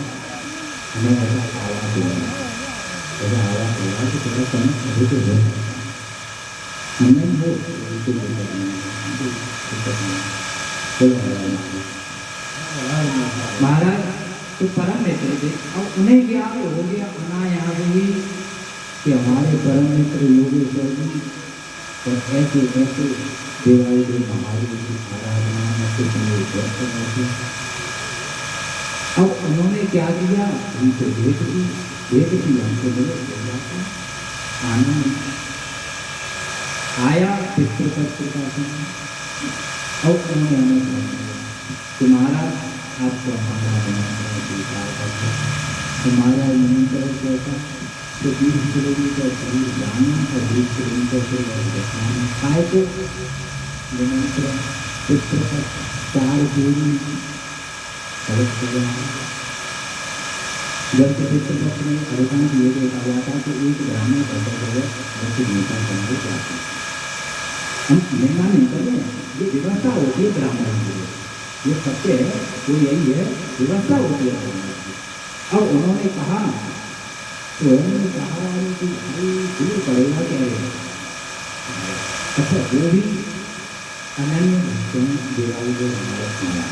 हमें ऐसा आवाज़ हुआ कि थोड़ा समय अभी तो हो नहीं हो महाराज तो परम मित्र थे। अब उन्हें क्या हो गया अनायास ही कि हमारे परम मित्र योगेश्वर जी और ऐसे ऐसे देवादिदेव महादेव की आराधना में। अब उन्होंने क्या किया, उनको देख दी हमको मिले आनंद आया पितृपक्ष का समय। और उन्होंने हमें कि महाराज आपको हमारा निमंत्रण स्वीकार करते हैं। हमारा निमंत्रण कैसा? तो 20 किलोमीटर दूर जाना और 20 किलोमीटर से जाना। खाए को निमंत्रण पितृपक्ष 4 दूरी जब से पितृपक्ष में अधिकांश ये देखा जाता है कि एक ब्राह्मण करते नेता करने जाते हैं। हम निर्णय नहीं कर रहे हैं, ये व्यवस्था होती है ब्राह्मण की, ये सत्य है, वो यही है, व्यवस्था होती है ब्राह्मण की। अब उन्होंने कहा तो उन्होंने कहा कि भाई दूर पड़ेगा क्या है? अच्छा वो भी अनन्य दिवाली को हमारे समाज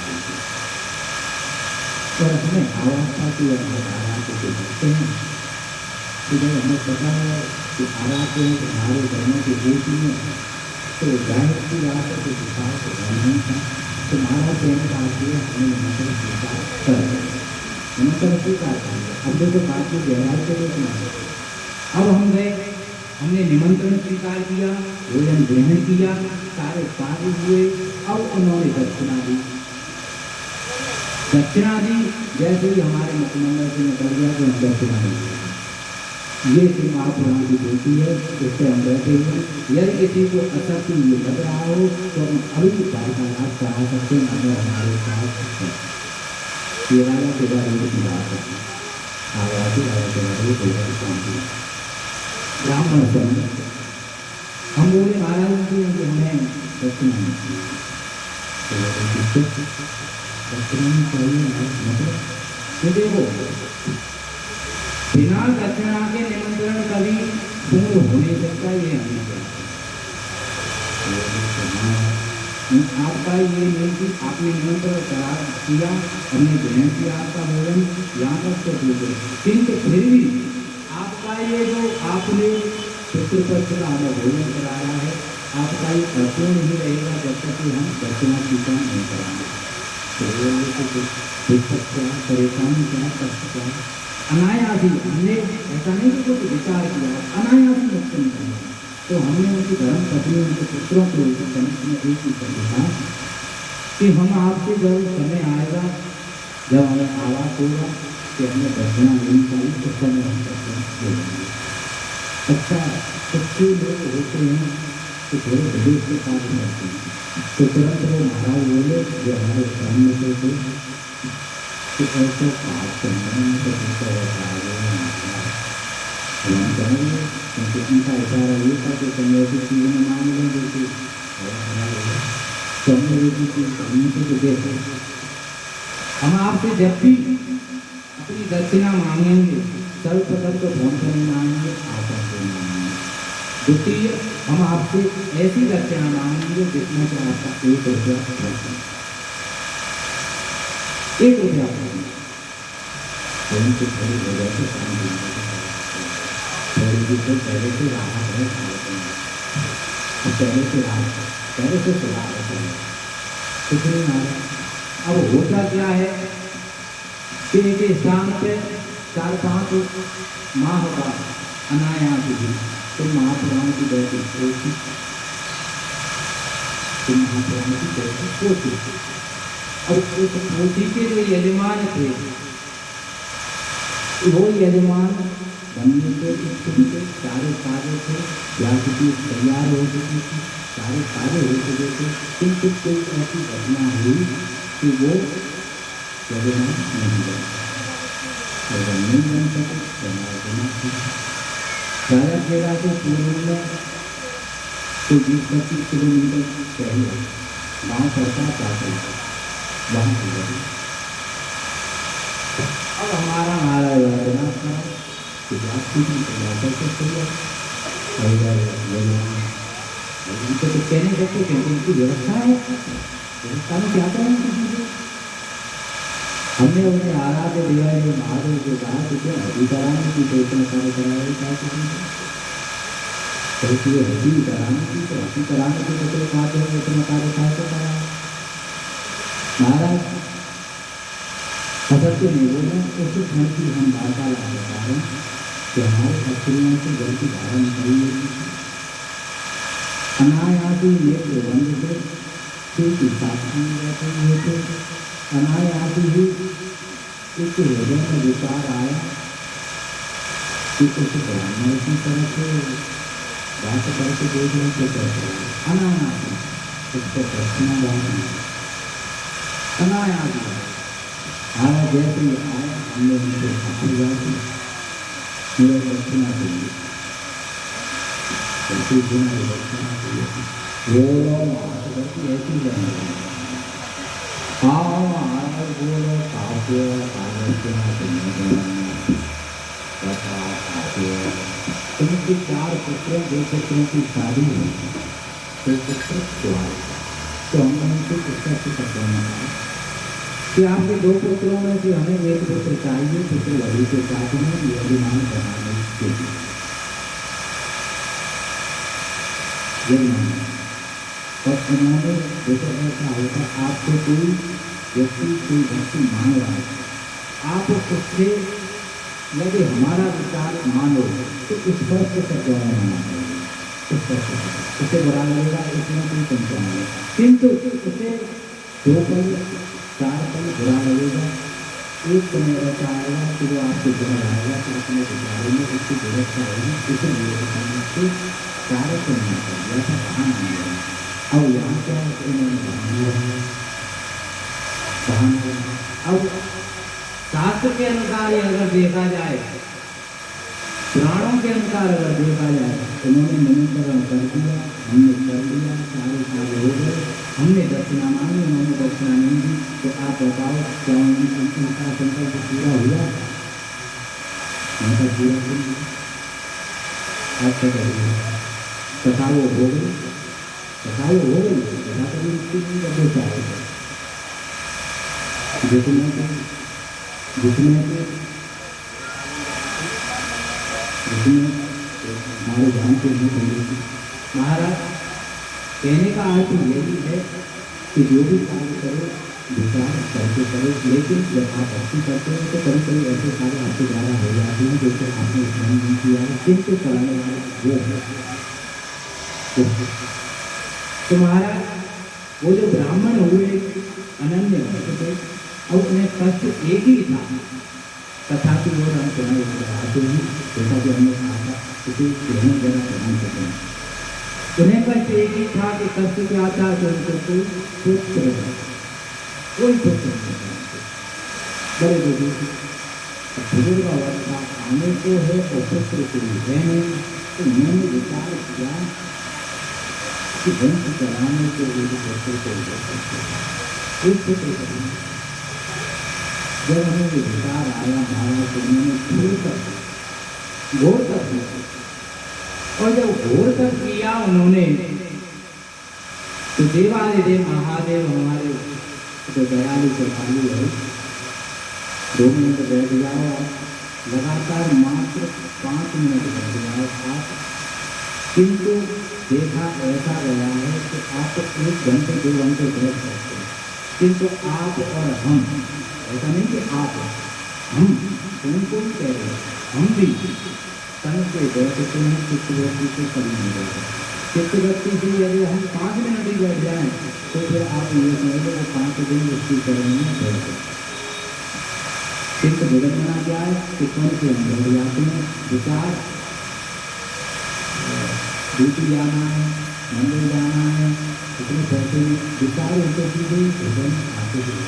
और हमें आवाज़ की आराम को देखते हैं कि जब हमें पता है कि आराध्य है हमारे धर्मों के देश में, तो जाहिर की बात है कि विकास होना नहीं था। तो महाराज कहने का अर्थ है हमने निमंत्रण स्वीकार कर लिया, निमंत्रण स्वीकार कर लिया। अब देखो बात की गहराई को देखना। अब हम गए, हमने निमंत्रण स्वीकार किया, भोजन ग्रहण किया, सारे कार्य हुए। अब उन्होंने दक्षिणा दी। दक्षिणा दी जैसे ही हमारे मुख्यमंडल से निकल गया तो हम दक्षिणा दी। ये श्री महापुराण की ड्यूटी है, इससे हम बैठे हैं। यदि किसी को असत्य ये लग रहा हो तो हम अभी वार्तालाप करा सकते हैं अगर हमारे साथ ये राजा के बारे में की बात है। आवासी राजा के बारे में ब्राह्मण समझ हम बोले महाराज जी कि हमें दक्षिणा नहीं चाहिए, मतलब तो देखो बिना दक्षिणा के निमंत्रण कभी पूर्ण हो नहीं सकता। ये हमें आपका ये नहीं कि आपने निमंत्रण करा किया, हमने ग्रहण किया आपका भोजन, यहाँ तक तो ठीक है, किंतु फिर भी आपका ये जो आपने पितृपक्ष का हमें भोजन कराया है, आपका ये अपूर्ण ही रहेगा जब तक कि हम दक्षिणा स्वीकार नहीं कराएंगे। परेशानी क्या, कष्ट क्या, अनायासी हमने ऐसा नहीं कि कुछ विचार किया, अनायासी मुक्त निकल। तो हमने उनकी धर्म पत्नी उनके पुत्रों को समझ में एक ही कर दिया कि हम आपसे जब समय आएगा, जब हमें आवाज होगा कि हमें दक्षिणा लेनी चाहिए तो समय हम दक्षिणा। अच्छा सच्चे लोग होते हैं तो थोड़े विदेश के साथ रहते हैं, तो तुरंत वो महाराज बोले जो हमारे सामने से थे कि ऐसा बात नहीं तो हम कहेंगे, क्योंकि उनका इशारा ये था कि तुम ऐसी चीज़ में मान लेंगे कि तो हमने एक ही चीज़ करने से देखो हम आपसे जब भी अपनी दक्षिणा मांगेंगे सर्वप्रथम तो फोन पर नहीं मांगेंगे, आपस से मांगेंगे। द्वितीय हम आपसे ऐसी दक्षिणा मांगेंगे जिसमें से आपका 1 रुपया खर्च, 1 रुपया उनसे खड़ी हो जाए तो तो पहले से राहत है, पहले से राहत, पहले से सुधार है, कुछ नहीं आ रहा। अब होता क्या है कि एक स्थान पे 4-5 माह बाद अनायास ही तो महापुराण की बैठक होती, तो महापुराण की बैठक होती। अब उस पोथी के जो यजमान थे वो यजमान बनने के इच्छुक थे, सारे कार्य थे, व्यास की तैयार हो चुकी थी, सारे कार्य हो चुके थे, किंतु कोई ऐसी घटना हुई कि वो यजमान नहीं बन सके। राजा खेड़ा के पूर्व में तो 20-25 किलोमीटर पहले गाँव पड़ता चाहते वहाँ अब हमारा उनको तो कहने सकते क्योंकि उनकी व्यवस्था है, व्यवस्था में क्या करेंगे। हमने अपने आराध्य देवालय महादेव को कहा कि क्या हड्डी कराने की तो इतना कार्य कराए क्या करेंगे, तो इसलिए हड्डी कराने की तो हड्डी कराने के तो माध्यम में इतना कार्य कैसे कराया। महाराज असत्य नहीं बोले, उस क्षण की हम वार्तालाप बता रहे हैं कि हमारे शत्रुओं से गलती धारण करिए, अनायासी नेत्र बंद थे, ठीक साक्षी बैठे हुए थे, अनायासी ही एक हृदय में विचार आया कि कुछ ब्राह्मण की तरह से बात करके देखने को कहते अनायासी उसको दक्षिणा डालना अनायासी आया। जैसे ही आया हमने उनसे कहा जाती मेरे दक्षिणा चाहिए, ऐसी गुना दक्षिणा चाहिए, बोलो हाथ करके ऐसी जाना आओ आर बोलो काव्य उनके 4 पुत्रों 2 पुत्रों की शादी हुई, 2 पुत्र द्वार, तो हमने उनसे पुस्तक से करवाना है कि आपके 2 पुत्रों में से हमें 1 पुत्र चाहिए, पुत्र वही के साथ में यजमान बनाने के लिए। और उन्होंने देखो ऐसा होता, आपको कोई व्यक्ति कोई भक्ति मांग रहा है, आप उससे यदि हमारा विचार मानो तो इस पर से सत्यान मानना चाहिए, इस पर से उसे बुरा लगेगा, इसमें कोई संशय नहीं है। किंतु उसे 2 पल 4 पल बुरा लगेगा, एक समय ऐसा आएगा कि वो आपको बुरा आएगा तो अपने विचारों में उसकी व्यवस्था होगी, इसलिए से कार्य को नहीं चाहिए, ऐसा कहा नहीं है। अब यहाँ क्या है, इन्होंने अब शास्त्र के अनुसार अगर देखा जाए, पुराणों के अनुसार अगर देखा जाए, उन्होंने निमंत्रण कर दिया, हमने कर लिया, सारे कार्य हो गए, हमने दक्षिणा मांगी, उन्होंने दक्षिणा नहीं दी, तो आप बताओ क्या उनका संकल्प पूरा हुआ? उनका पूरा नहीं। आप क्या करेंगे? कथा वो हो गई, कथा वो हो गई, कथा कभी रुकती नहीं, जब वो चाहे जितने हमारे ध्यान के लिए महाराज कहने का अर्थ यही है कि जो भी कार्य करो विचार करके करो, लेकिन जब आप भक्ति करते हैं तो कभी कभी ऐसे कार्य आपके द्वारा हो जाते हैं जैसे आपने स्मरण नहीं किया है, किंतु कराने वाला वो है। तो महाराज वो जो ब्राह्मण हुए अनन्य भक्त थे, और उन्हें कष्ट एक ही था, कथा की ओर हम सुनाई आते हैं, जैसा कि हमने कहा था, उसे कहने जरा ध्यान करते हैं। उन्हें कष्ट एक ही था कि कष्ट क्या था, तो उनको कोई पुत्र नहीं था, बड़े बुजुर्ग अवस्था आने को है और पुत्र को है नहीं, तो मैंने विचार किया कि वंश चलाने के लिए पुत्र को एक पुत्र करेंगे। जब हमें ये विचार आया महाराज, तो मैंने घोर तक किया, और जब घोर तक किया उन्होंने, तो देवादिदेव महादेव हमारे तो दयालु कृपालु है, 2 मिनट बैठ जाओ आप, लगातार मात्र 5 मिनट बैठ जाओ आप, किंतु देखा ऐसा गया है कि आप 1 घंटे 2 घंटे बैठ सकते हैं, किंतु आप और हम, ऐसा नहीं कि आप, हम उनको भी कह रहे हैं, हम भी तन से बैठते हैं, चित्तवृत्ति से कभी नहीं बैठते। चित्तवृत्ति से यदि हम 5 मिनट ही बैठ जाएं तो फिर आप ये समझ लो 5 दिन उसकी चरण में बैठते। चित्त विडंबना क्या है कि कौन से हम बैठ जाते हैं, विचार ड्यूटी जाना है, मंदिर जाना है, इतने पैसे विचार उनके सीधे भजन आते हैं।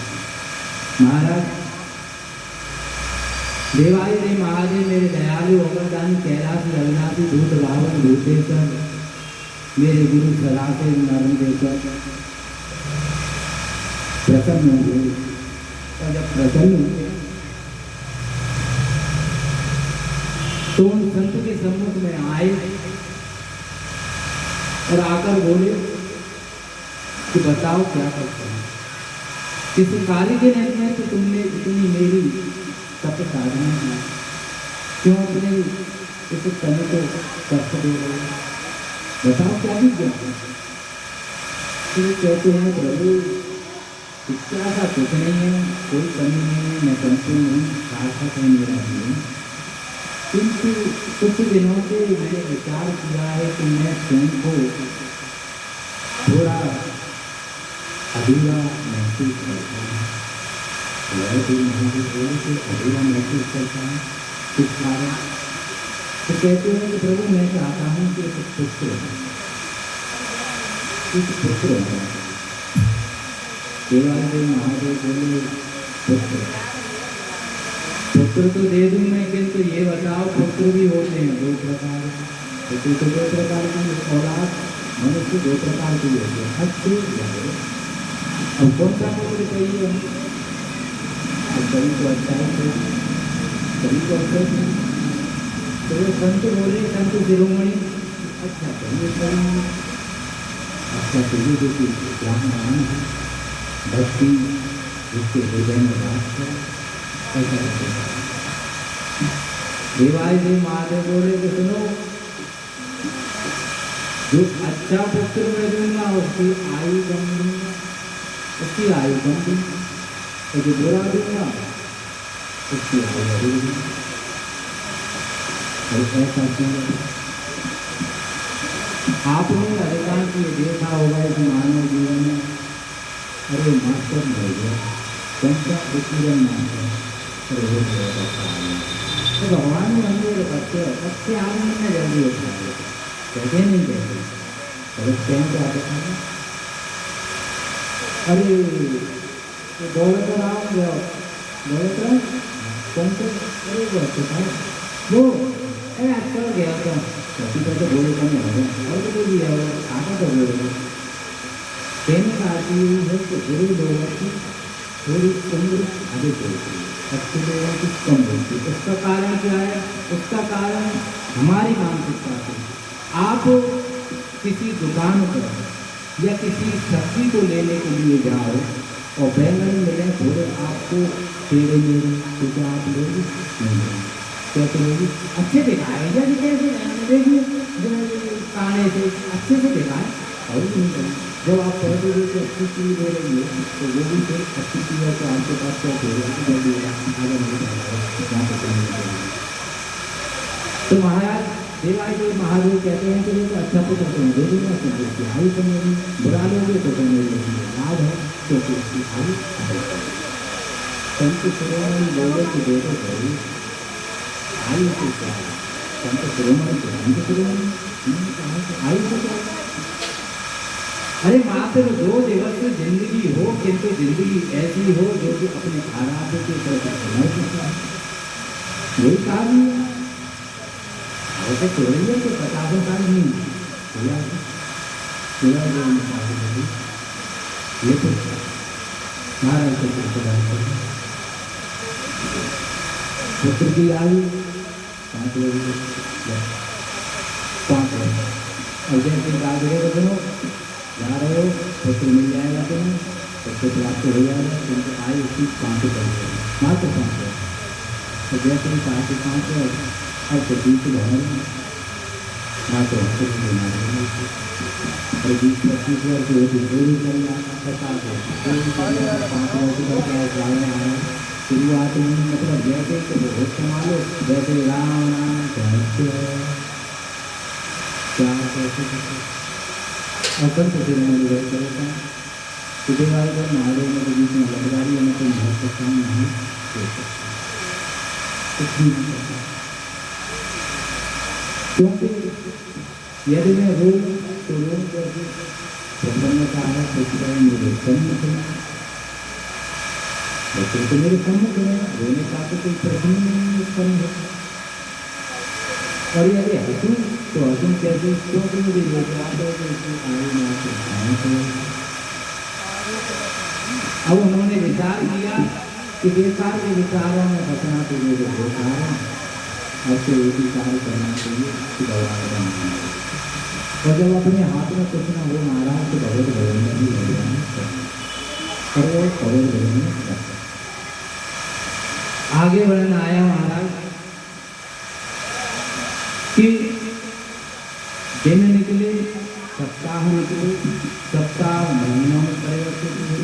महाराज देवादिदेव महादेव मेरे दयालु अवरदानी कैलाश अविनाशी भूत भावन भूतेश्वर मेरे गुरु सदाशिव नरेंद्रेश्वर प्रसन्न हुए, और जब प्रसन्न हुए तो उन संत के सम्मुख में आए और आकर बोले कि बताओ क्या करते हैं, किस कार्य के लिए में तो तुमने इतनी मेरी तप साधना की, क्यों अपने इस तन को कष्ट दे रहे हो, बताओ क्या भी क्या है। तो कहते हैं प्रभु शिक्षा का कुछ नहीं है, कोई कमी नहीं है, मैं संपूर्ण हूँ, सार्थक है मेरा जीवन, किंतु कुछ दिनों से मैंने विचार किया है कि मैं स्वयं को थोड़ा अधूरा महसूस करता हूँ, अधूरा महसूस करता हूँ, किस कारण? तो कहते हैं कि प्रभु मैं चाहता हूँ कि एक पुत्र है, देवादिदेव महादेव बोले पुत्र तो दे दूँ मैं, किंतु ये बताओ पुत्र भी होते हैं 2 प्रकार, पुत्र तो 2 प्रकार की औलाद मनुष्य 2 प्रकार की होती है, अच्छे या बुरे। अब कौन सा पुत्र चाहिए हमें? सभी को अच्छा है, सभी को अच्छा है। तो वो संत बोले, संत शिरोमणि अच्छा चाहिए, अच्छा चाहिए जो कि ब्राह्मण है, भक्ति जिसके हृदय में बात है, ऐसा करते हैं। देवादिदेव महादेव बोले कि सुनो जो अच्छा पुत्र मैं दूंगा उसकी आयु कम दूंगा, उसकी आयु कम दूंगा, और जो बुरा दूंगा उसकी आयु बढ़ दूंगा। ऐसा क्यों? आपने अधिकांश ये देखा होगा इस मानव जीवन में, अरे मास्टर मिल गया, कौन सा विकीरण मास्टर, अरे हो गया, तो भगवान ने हमने बच्चे आने में जल्दी होता है, कहते नहीं कहते, अरे कहीं क्या कहता है, अरे तो दौलत राम जाओ, दौलत राम कौन से, अरे वो अच्छा था वो, अरे आजकल गया था कभी कहते बोले कम आ गए और तो भी है आगे तो बोले कहने का आती है कि बुरे लोगों की थोड़ी उम्र आगे चलती है, अच्छे लोगों की कम होती है। उसका कारण क्या है? उसका कारण हमारी मानसिकता है। आप किसी दुकान पर या किसी सब्जी को लेने के लिए जाओ और बैंगन मिले थोड़े आपको तेरे मेरे तो क्या आप लोग नहीं कैसे लोगी? अच्छे दिखाए या कैसे देखिए काने से अच्छे से दिखाए और नहीं। जब आप पैसे देते अच्छी चीज़ दे रही है तो वो भी फिर अच्छी चीज़ है, तो आपके पास क्या जल्दी आगे नहीं। तो महाराज देवाई जो महादेव कहते हैं कि तो अच्छा पुत्र तो दे देगा, तो आयु तो मेरी, बुरा लोगे तो मेरी लाभ है, क्योंकि उसकी आयु संत श्रोमणी बोले कि दे दो भाई आयु से क्या है, संत श्रोमणी को संत श्रोमणी आयु से क्या है? अरे मात्र 2 दिवस जिंदगी हो, किंतु जिंदगी ऐसी हो जो कि अपने आराध्य के प्रति समर्पित है, यही काम है। ऐसे छोड़िए तो 50 साल नहीं पूरा पूरा ये तो महाराज पुत्र की आयु 5 वर्ष, और जैसे सुनो जा रहे हो पुत्र मिल जाएगा, तुम्हें पुत्र प्राप्त हो जाएगा, तुमको आयु उसकी 5 वर्ष मात्र 5 वर्ष। तो जैसे ही 5 वर्ष अब तो 20 भवन मात्र और 20-25 वर्ष होती थोड़ी कर जाता 50 वर्ष 5 वर्ष का क्या आया शुरुआत में, मतलब जैसे कि बहुत संभालो जैसे राम नाम कहते क्या कैसे अपन तो फिर मैं विरोध करता हूँ कि देवाई पर महादेव में तो बीच में लगदारी है, तो महत्व काम नहीं हो सकता, कुछ भी नहीं करता, क्योंकि यदि मैं रो तो रो करके प्रसन्नता है तो मेरे सम्मुख में, तो मेरे सम्मुख में रोने का तो कोई प्रश्न नहीं उत्पन्न होता। और यदि हंसूं तो हंसूं कैसे, क्योंकि मुझे ये बात है कि इसमें आयु ना तो अब उन्होंने विचार किया कि बेकार के विचारों में फंसना तो मुझे बेकार है, अब तो एक ही कार्य करना चाहिए कि भगवान का नाम, और जब अपने हाथ में कुछ ना हो महाराज तो भगवत भवन में भी भगवान और वो भगवत भवन में करता। आगे बढ़ना आया महाराज कि दिन निकले, सप्ताह निकले, सप्ताह महीनों में परिवर्तित हुए,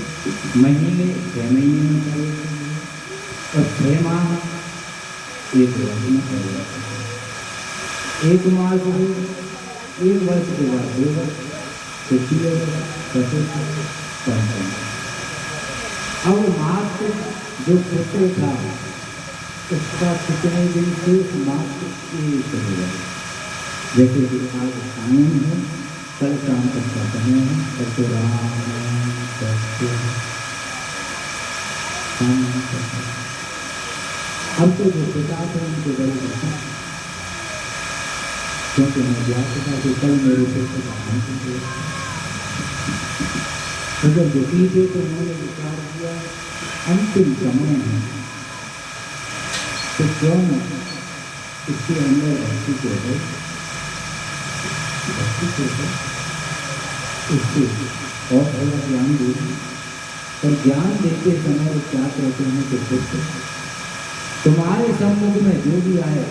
महीने 6 महीने में परिवर्तित हुए, और 6 माह 1 वर्ष में परिवर्तित हुए, 1 मास हुए, 1 वर्ष के बाद 2 वर्ष, तो 3 वर्ष, 55। अब मास जो पुत्र था उसका कितने दिन से समाप्त हो गया, जैसे कि आज सायन है, कल शाम तक का समय है, कल तो राम अब तो जो पिता थे उनको बड़े दुखी, क्योंकि मैं ज्ञात था कि कल मेरे पुत्र का अंत हो, अगर दुखी थे तो उन्होंने विचार किया अंतिम समय है तो क्यों न इसके अंदर भक्ति को है, उससे और थोड़ा ज्ञान दे, और ज्ञान देते समय वो क्या कहते हैं कि पुत्र तुम्हारे सम्मुख में जो भी आए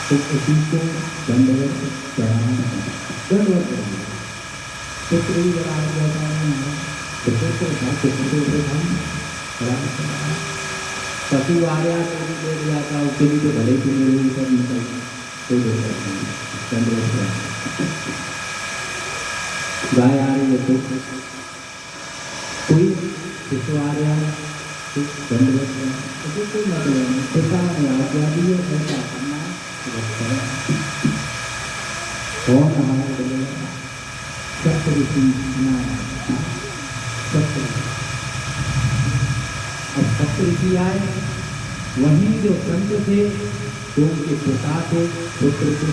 तो उसी को दंडवत प्रणाम दंडवत करेंगे। पुत्र भी बड़ा आ जाता है, पुत्र को पशु आ गया तो भी लेट जाता है, उसके भी तो भले के लिए भी सब निकल कोई दिक्कत नहीं। दंडवत गाय आ रही है तो कोई शिशु आ रहा है तो दंडवत तो कोई मतलब नहीं, पिता ने आज्ञा दी है ऐसा करना है। कौन हमारा बोलेगा सत्य ऋषि सत्य। अब सत्य ऋषि आए, वहीं जो संत थे जो उनके पिता थे पुत्र थे,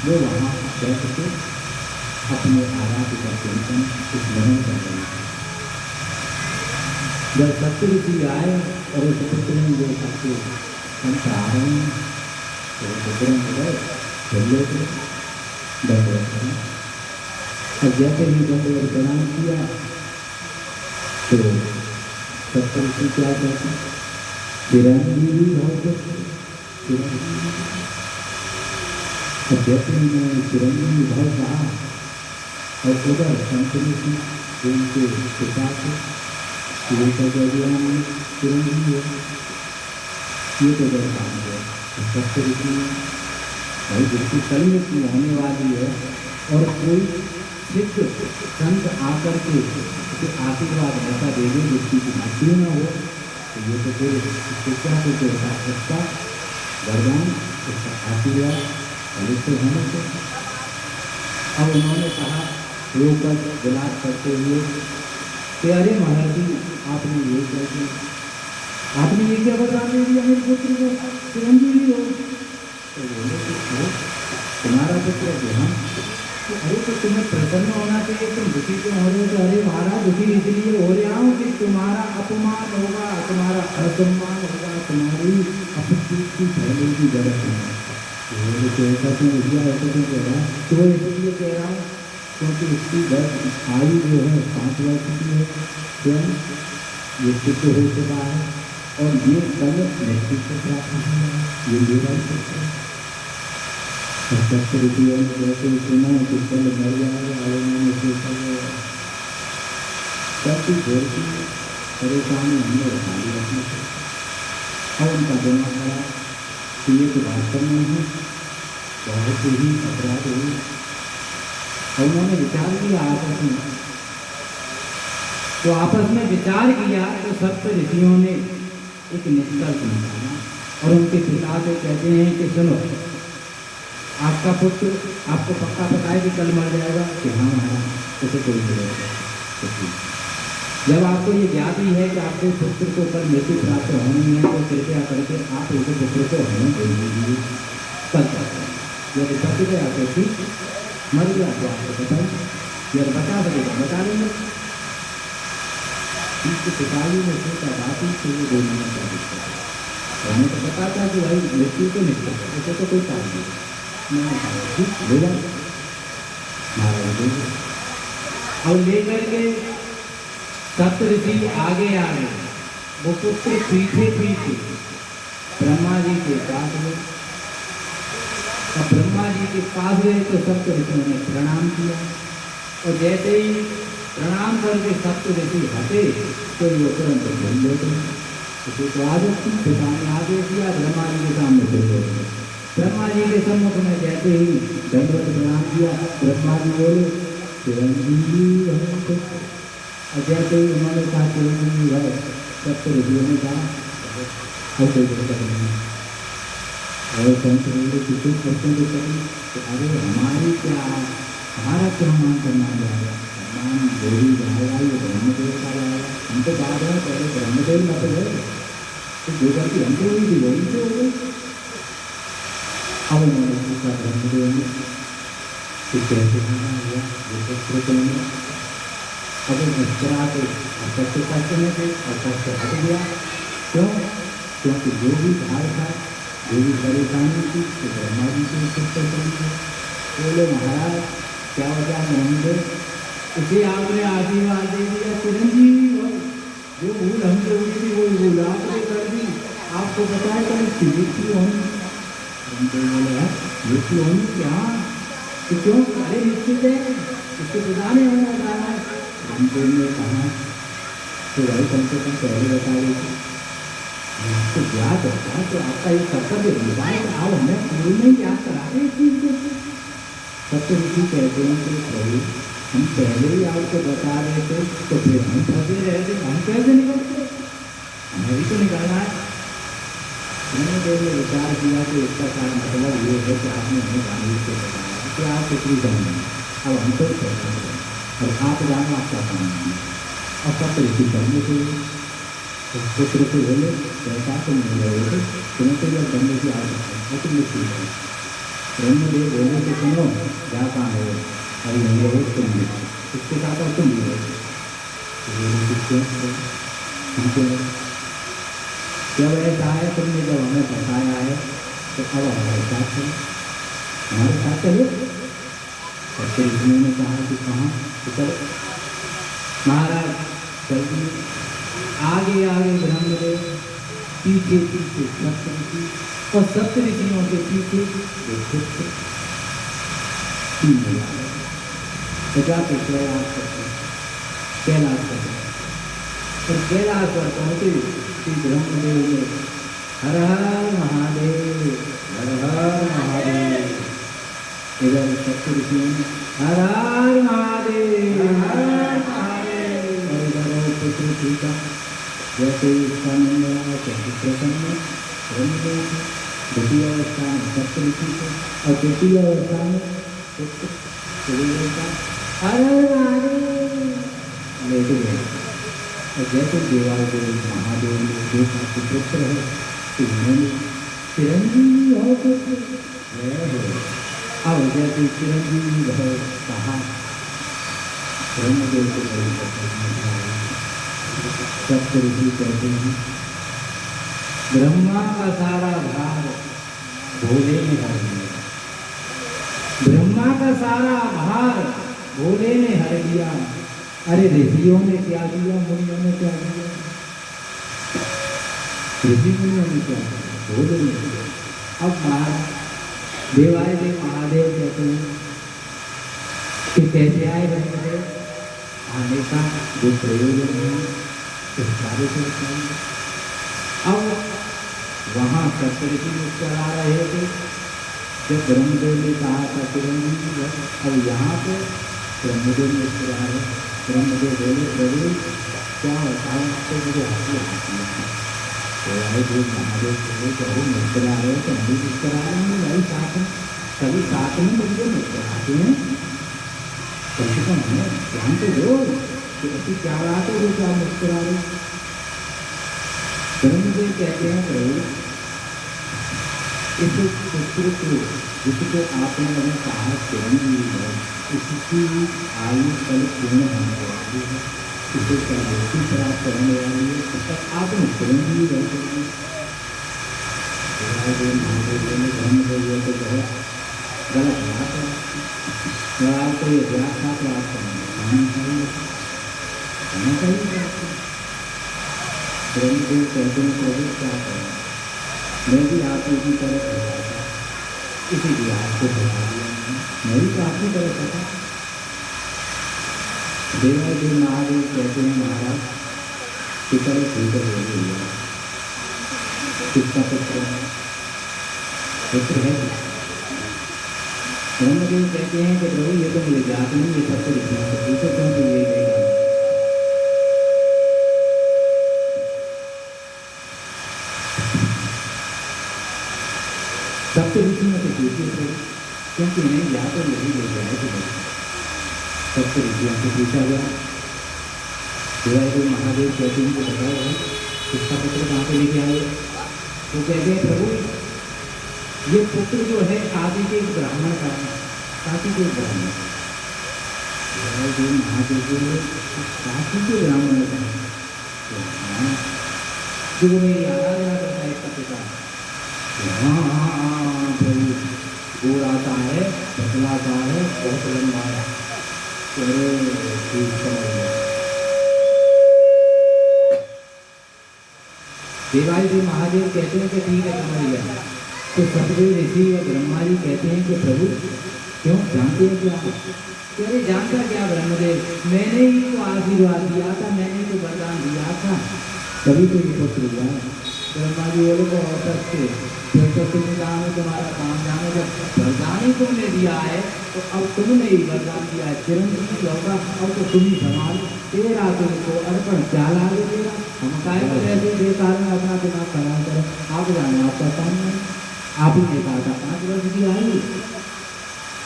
वो वहाँ बैठ के अपने आराध्य का चिंतन स्मरण कर रहे थे। जब सत्य ऋषि आए और उस पुत्र ने जो सबके संत आ रहे हैं तो पुत्र गए चले थे दंडवत प्रणाम। और जैसे ही दंडवत प्रणाम किया तो सत्य ऋषि क्या कहते हैं, चिरंजीवी भव। और जैसे ही मैंने चिरंजीवी भव कहा और उधर संत ऋषि उनके पिता से ये तो चिरंजीवी है, ये तो जब काम है सत्य ऋषि भाई बिल्कुल कल की होने वाली है। और कोई सिद्ध संत आकर के उसे आशीर्वाद ऐसा दे दे जिसकी मृत्यु न हो, तो ये तो फिर क्या कुछ उसका वरदान, उसका आशीर्वाद फलित तो होना चाहिए। अब उन्होंने कहा रोकर विलास करते हुए कि अरे महर्षि आपने ये क्या किया, आपने ये क्या वरदान दे दिया मेरे पुत्र को, चिरंजीवी हो। तो बोले कि तुम्हारा पुत्र ध्यान, तो अरे तो तुम्हें प्रसन्न होना चाहिए, तुम दुखी क्यों हो रहे हो। तो अरे महाराज दुखी इसलिए हो रहा हूँ कि तुम्हारा अपमान होगा, तुम्हारा असम्मान होगा, तुम्हारी अपकीर्ति फैलेगी जगत में। तो ऐसा क्यों दिया, ऐसा क्यों कह रहा है, तो इसलिए कह रहा हूँ क्योंकि इसकी आयु जो है 5 वर्ष की है, स्वयं ये सिद्ध हो चुका है और ये कल मृत्यु से प्राप्त हुआ, ये मेरा पुत्र है। सत्य ऋषि जैसे सुना कि कल मर जाएगा, सबकी घोर की परेशानी हमने उठा ली रखने से। और उनका दिमाग खड़ा कि ये तो वास्तव में ही बहुत ही अपराध हुई। और उन्होंने विचार किया आपस में, तो आपस में विचार किया तो सप्त ऋषियों ने एक निष्कर्ष निकाला और उनके पिता से कहते हैं कि सुनो, आपका पुत्र आपको पक्का पता है कि कल मर जाएगा, कि हाँ महाराज उसे कोई जरूरत। जब आपको ये ज्ञात ही है कि आपके पुत्र को कल मृत्यु प्राप्त होनी है, तो कृपया करके आप उसे पुत्र को हमें दे दीजिए कल तक। यदि बच गया तो ठीक, मर गया तो आपको बताइए, यदि बचा सकेगा बचा लेंगे। इसके पिताजी ने सोचा बात ही से वो बोलने का दिक्कत है, हमें तो पता था कि भाई मृत्यु तो निकल है, उसे तो कोई काम नहीं। ठीक ले जाए महाराज देंगे। अब लेकर के सप्त ऋषि आगे आ गए, वो पुत्र पीछे पीछे ब्रह्मा जी के पास गए। और ब्रह्मा जी के पास गए तो सप्त ऋषियों ने प्रणाम किया और जैसे ही प्रणाम करके सप्त ऋषि हटे तो वो तुरंत भूल गए। उसे तो आदत थी, पिता ने आदेश दिया, ब्रह्मा जी के सामने फिर गए। ब्रह्मा जी के सम्मुख में जैसे ही दंडवत प्रणाम किया, ब्रह्मा जी बोले चिरंजीवी भव। और जैसे ही उन्होंने कहा चिरंजीवी भव, सप्त ऋषियों ने कहा और कोई दिक्कत नहीं। और संत किसी प्रश्न को करी तो अरे हमारी क्या, हमारा क्यों मान करना जाएगा, मान देवी जाएगा, ये ब्रह्मदेव का जाएगा। हम तो बात है पहले ब्रह्मदेव मत गए, तो जो गलती हमसे हुई थी वही से हो गई। अब उन्होंने पूछा ब्रह्मदेव ने कि कैसे होना हुआ ये पुत्र को नहीं। अब मुस्कुरा के असत्य करने से असत्य हट गया। क्यों? क्योंकि जो भी भार था, जो भी परेशानी थी, तो ब्रह्मा जी के पुत्र को बोले महाराज क्या वजह होंगे, इसे आपने आशीर्वाद दे दिया चिरंजीवी हो। जो भूल हमसे हुई थी वो भूल आपने कर दी। आपको बताया कल इसकी मृत्यु होनी, रामदेव बोले यार ये क्यों होनी क्या तो क्यों अरे निश्चित है इसके बताने होना ड्रामा। रामदेव ने कहा तो भाई कम से कम पहले बता रही थी आपको याद होता तो आपका ये कर्तव्य बनता है कि आप हमें शुरू में ही याद करा रहे इस चीज को। सप्तऋषि कहते हैं कि प्रभु हम पहले ही आपको बता रहे थे तो फिर हम फंसे रहे थे हम कैसे निकलते हमें भी तो निकलना है। ब्रह्मदेव ने विचार किया कि इसका कारण मतलब ये है कि आपने हमें जानबूझ के बताया कि आप कुछ भी जाने अब हम तो छोड़ और आप जानो आपका काम नहीं और सप्तऋषि करने के लिए तो पुत्र को बोले कैसा तो नहीं रहे थे तुम्हें तो यह करने की आवश्यकता है तुम ठीक है। ब्रह्मदेव बोले कि सुनो क्या काम है और यही रहो तुम भी उसके साथ और तुम भी रहो जब ऐसा है तुमने जब हमें बताया है तो अब हमारे साथ चलो हमारे साथ चलो। सबसे ने कहा कि कहाँ तो चलो महाराज जल्दी आगे आगे ब्रह्मदेव पीछे पीछे सप्तऋषि और सप्तऋषियों के पीछे देखो प्रजा के कैलाश करते और कैलाश पर पहुंचे श्री ब्रह्मदेव ने हर हर महादेव हर हर महादेव इधर सप्तऋषियों ने हर हर महादेव और इधर पुत्र सीता जैसे ही इसका नाम आया कैसे प्रसन्न ब्रह्मदेव द्वितीय अवस्था में सप्तऋषि को और तृतीय अवस्था में हर हर महादेव लेते गए और जैसे देवादेव महादेव ने देखा कि पुत्र है तो उन्होंने चिरंजीवी हो अब जैसे चिरंजीवी भव कहा ब्रह्मदेव को सप्तऋषि कहते हैं ब्रह्मा का सारा भार भोले ने हर लिया ब्रह्मा का सारा भार भोले ने हर लिया। अरे ऋषियों ने क्या दिया मुनियों ने क्या दिया ऋषि मुनियों ने क्या दिया भोले ने दिया। अब महाराज देवाय देव महादेव कहते हैं कि कैसे आए ब्रह्मदेव आने का जो प्रयोजन है उस कार्य से बताएंगे। अब वहाँ सप्तऋषि चला रहे थे जब ब्रह्मदेव ने कहा था चिरंजीवी अब यहाँ पे ब्रह्मदेव ने चला रहे ब्रह्मदेव बोले प्रभु क्या बताओ आपको मुझे हाथी तो आए देव महादेव बोले प्रभु मुस्कुरा रहे तो हम भी मुस्कुरा रहे हैं भाई साथ में सभी साथ में मुझे मुस्कुराते हैं कम से कम हमें ध्यान तो दो कि ऐसी क्या बात है जो क्या मुस्कुरा रहे। ब्रह्मदेव कहते हैं प्रभु इस पुत्र को जिसको आपने हमें कहा चिरंजीवी है इसकी आयु कल पूर्ण होने वाली है इसे सर्वोत्ति प्राप्त करने वाली है तब तक आपने चिरंजीवी रह सकते ब्रह्मदेव को बहुत गलत बात है आपको ये व्याख्या प्राप्त करना चाहिए। ब्रह्मदेव कहते हैं प्रभु क्या करें मैं भी आप की तरह करता था इसीलिए आपको बता दिया मैं भी तो आपकी तरह था। देवादेव महादेव कहते हैं महाराज पिता सुंदर हो गई है किसका पुत्र है ब्रह्मदेव कहते हैं कि प्रभु ये तो मुझे ज्ञात नहीं ये सबसे पूछो क्योंकि ये देगा सबसे ऋषियों से पूछिए प्रभु क्योंकि नहीं या तो यही ले जाए कि नहीं सबसे ऋषियों से पूछा गया देवादेव महादेव कहते हैं कि बताओ भाई किसका पुत्र कहाँ पे लेके आए वो कहते हैं प्रभु ये पुत्र जो है काशी के ब्राह्मण का काशी के ब्राह्मण देवादेव महादेव काशी के ब्राह्मण का जो मेरी आराधना करता है इसका पिता हाँ प्रभु गोरा सा है पतला सा है बहुत लंबा है देवादेव महादेव कहते हैं कि ठीक है समझ गया तो सतदेव ऋषि और ब्रह्मा जी कहते हैं कि प्रभु क्यों जानते हैं क्या? अरे जानता क्या ब्रह्मदेव, मैंने ही तो आशीर्वाद दिया था, मैंने तो वरदान दिया था, तभी तो ये पुत्र हुआ है। ब्रह्मा जी बोले तो और सकते फिर तो तुम जानो, तुम्हारा काम जानो, जब वरदान ही तुमने दिया है तो अब तुमने ही वरदान दिया है, चिरंजीवी होगा, अब तो तुम ही संभाल, तेरा तुमको अर्पण क्या लागे तेरा, हम काय पर ऐसे बेकार में अपना दिमाग खराब करें, आप जाने आपका काम नहीं। आप ही ने कहा था 5 वर्ष की आयु,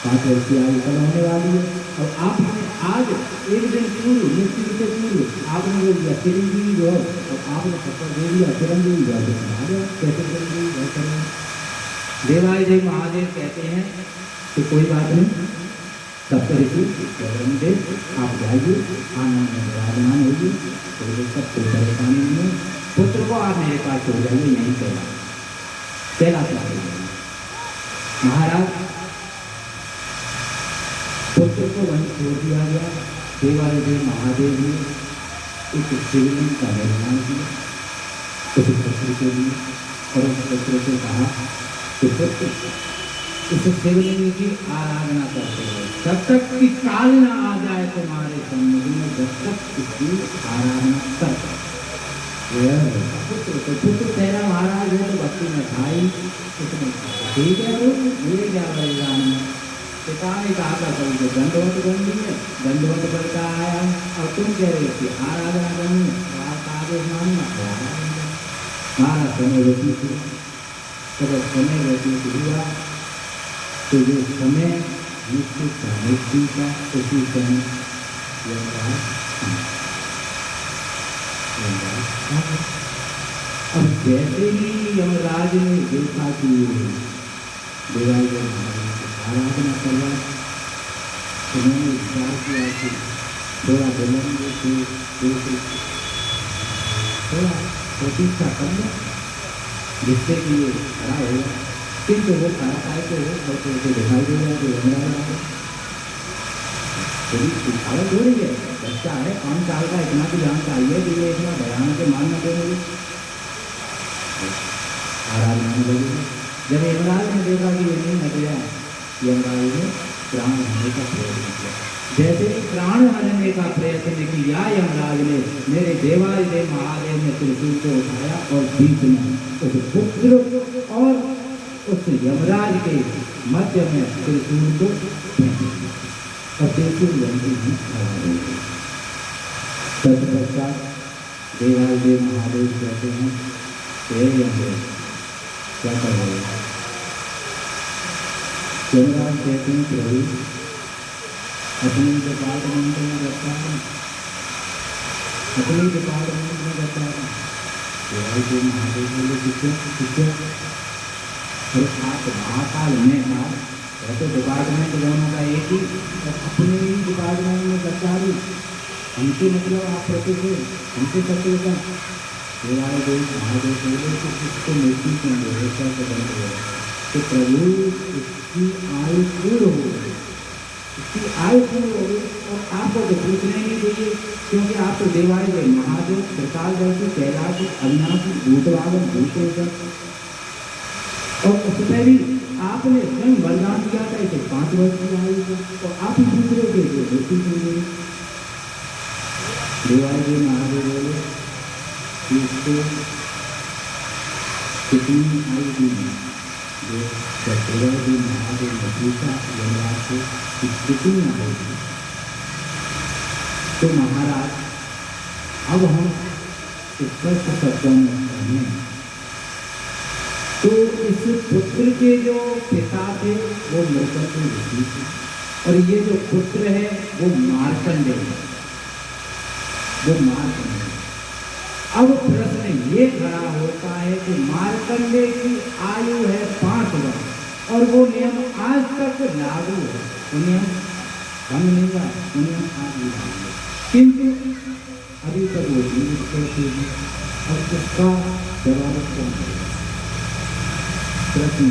5 वर्ष की आयु कल होने वाली है, और आपने आज एक दिन पूर्व, मृत्यु से पूर्व आपने बोल दिया चिरंजीवी जो, और आपने शपथ दे दिया चिरंजीवी जो, कैसे चिरंजीवी जो करें? देवादिदेव महादेव कहते हैं कि कोई बात नहीं, तब तो ऋषि ब्रह्मदेव आप जाइए, आनंद में विराजमान होइए, तो सब कोई परेशानी नहीं है, पुत्र को आप मेरे पास छोड़ जाइए, यहीं कैलाश महाराज पुत्र को वहीं छोड़ दिया गया। देवादिदेव महादेव ने एक शिवलिंग का निर्माण किया उस पुत्र के लिए, और उस पुत्र से कहा कि पुत्र इस शिवलिंग की आराधना करते हो, जब तक कि काल न आ जाए तुम्हारे सम्मुख में, जब तक इसकी आराधना करते। पुत्र तेरा महाराज है तो भक्ति में खाई, ठीक है, वो मेरे क्या बलिदान है। पिता ने कहा था कभी को दंडवत करनी है, दंडवत करता आया, और तुम कह रहे कि आराधना करनी है, तो आपका आदेश मानना हमारा समय व्यतीत हुआ। तब समय व्यतीत हुआ तो जो समय निश्चित था मृत्यु का, उसी समय अब जैसे ही यमराज ने देखा कि देवादिदेव महाराज की आराधना करवा, उन्होंने विचार किया कि थोड़ा विलंब से थोड़ा प्रतीक्षा कर लो, जिससे कि ये खड़ा होगा, किंतु वो खड़ा पाए तो वो दिखाई दे रहा है कि यमराज दिखावट हो रही है, बच्चा है 5 साल का, इतना तो जान चाहिए कि ये इतना भयानक के मान न देंगे, आराधना में लगेगी। जब यमराज ने देखा कि ये नहीं हट गया, यमराज ने प्राण हरने का प्रयत्न किया। जैसे ही प्राण हरने का प्रयत्न किया यमराज ने, मेरे देवादिदेव महादेव ने त्रिशूल को उठाया और बीच में उस पुत्र और उस यमराज के मध्य में त्रिशूल को फेंक दिया, और त्रिशूल बंदी ही खड़ा हो गई। तत्पश्चात देवादिदेव महादेव कहते हैं क्या कर रहे हो? यमराज कहते हैं प्रभु अपने डिपार्टमेंट में रखा है, अपने डिपार्टमेंट में रखा है। देवादिदेव महादेव बोले किससे? और आप महाकाल में था, तो डिपार्टमेंट दोनों का एक ही, और अपने ही डिपार्टमेंट में सरकारी हमसे मतलब आप कहते थे हमसे सत्य का। देवादिदेव महादेव बोले कि इसको मृत्यु क्यों हो, कैसे बंद हो, तो प्रभु इसकी आयु पूर्ण हो गई, इसकी आयु पूर्ण हो गई, और आपको तो पूछने नहीं चाहिए, क्योंकि आप तो देवादिदेव महादेव त्रिकालदर्शी कैलाश अविनाशी भूतवागन भूतेश्वर, और उसमें भी आपने स्वयं बलिदान दिया था इसे 5 वर्ष की आयु को, और आप ही दूसरे के जो मृत्यु हो गई। देवादिदेव महादेव बोले कि इसको कितनी आयु दी है, जो देवादिदेव महादेव ने पूछा यमराज से कि कितनी आयु दी, तो महाराज अब हम स्पष्ट शब्दों में कहें तो इस पुत्र के जो पिता थे वो मृतक ऋषि थे, और ये जो पुत्र है वो मार्कंडेय है, वो मार्कंडेय। अब प्रश्न ये खड़ा होता है कि मार्कंडेय की आयु है 5 वर्ष, और वो नियम आज तक लागू है, वो नियम भंग नहीं हुआ, वो नियम आज भी लागू है, किंतु अभी तक वो जीवित कैसे है, और उसका जवाब कौन है? प्रश्न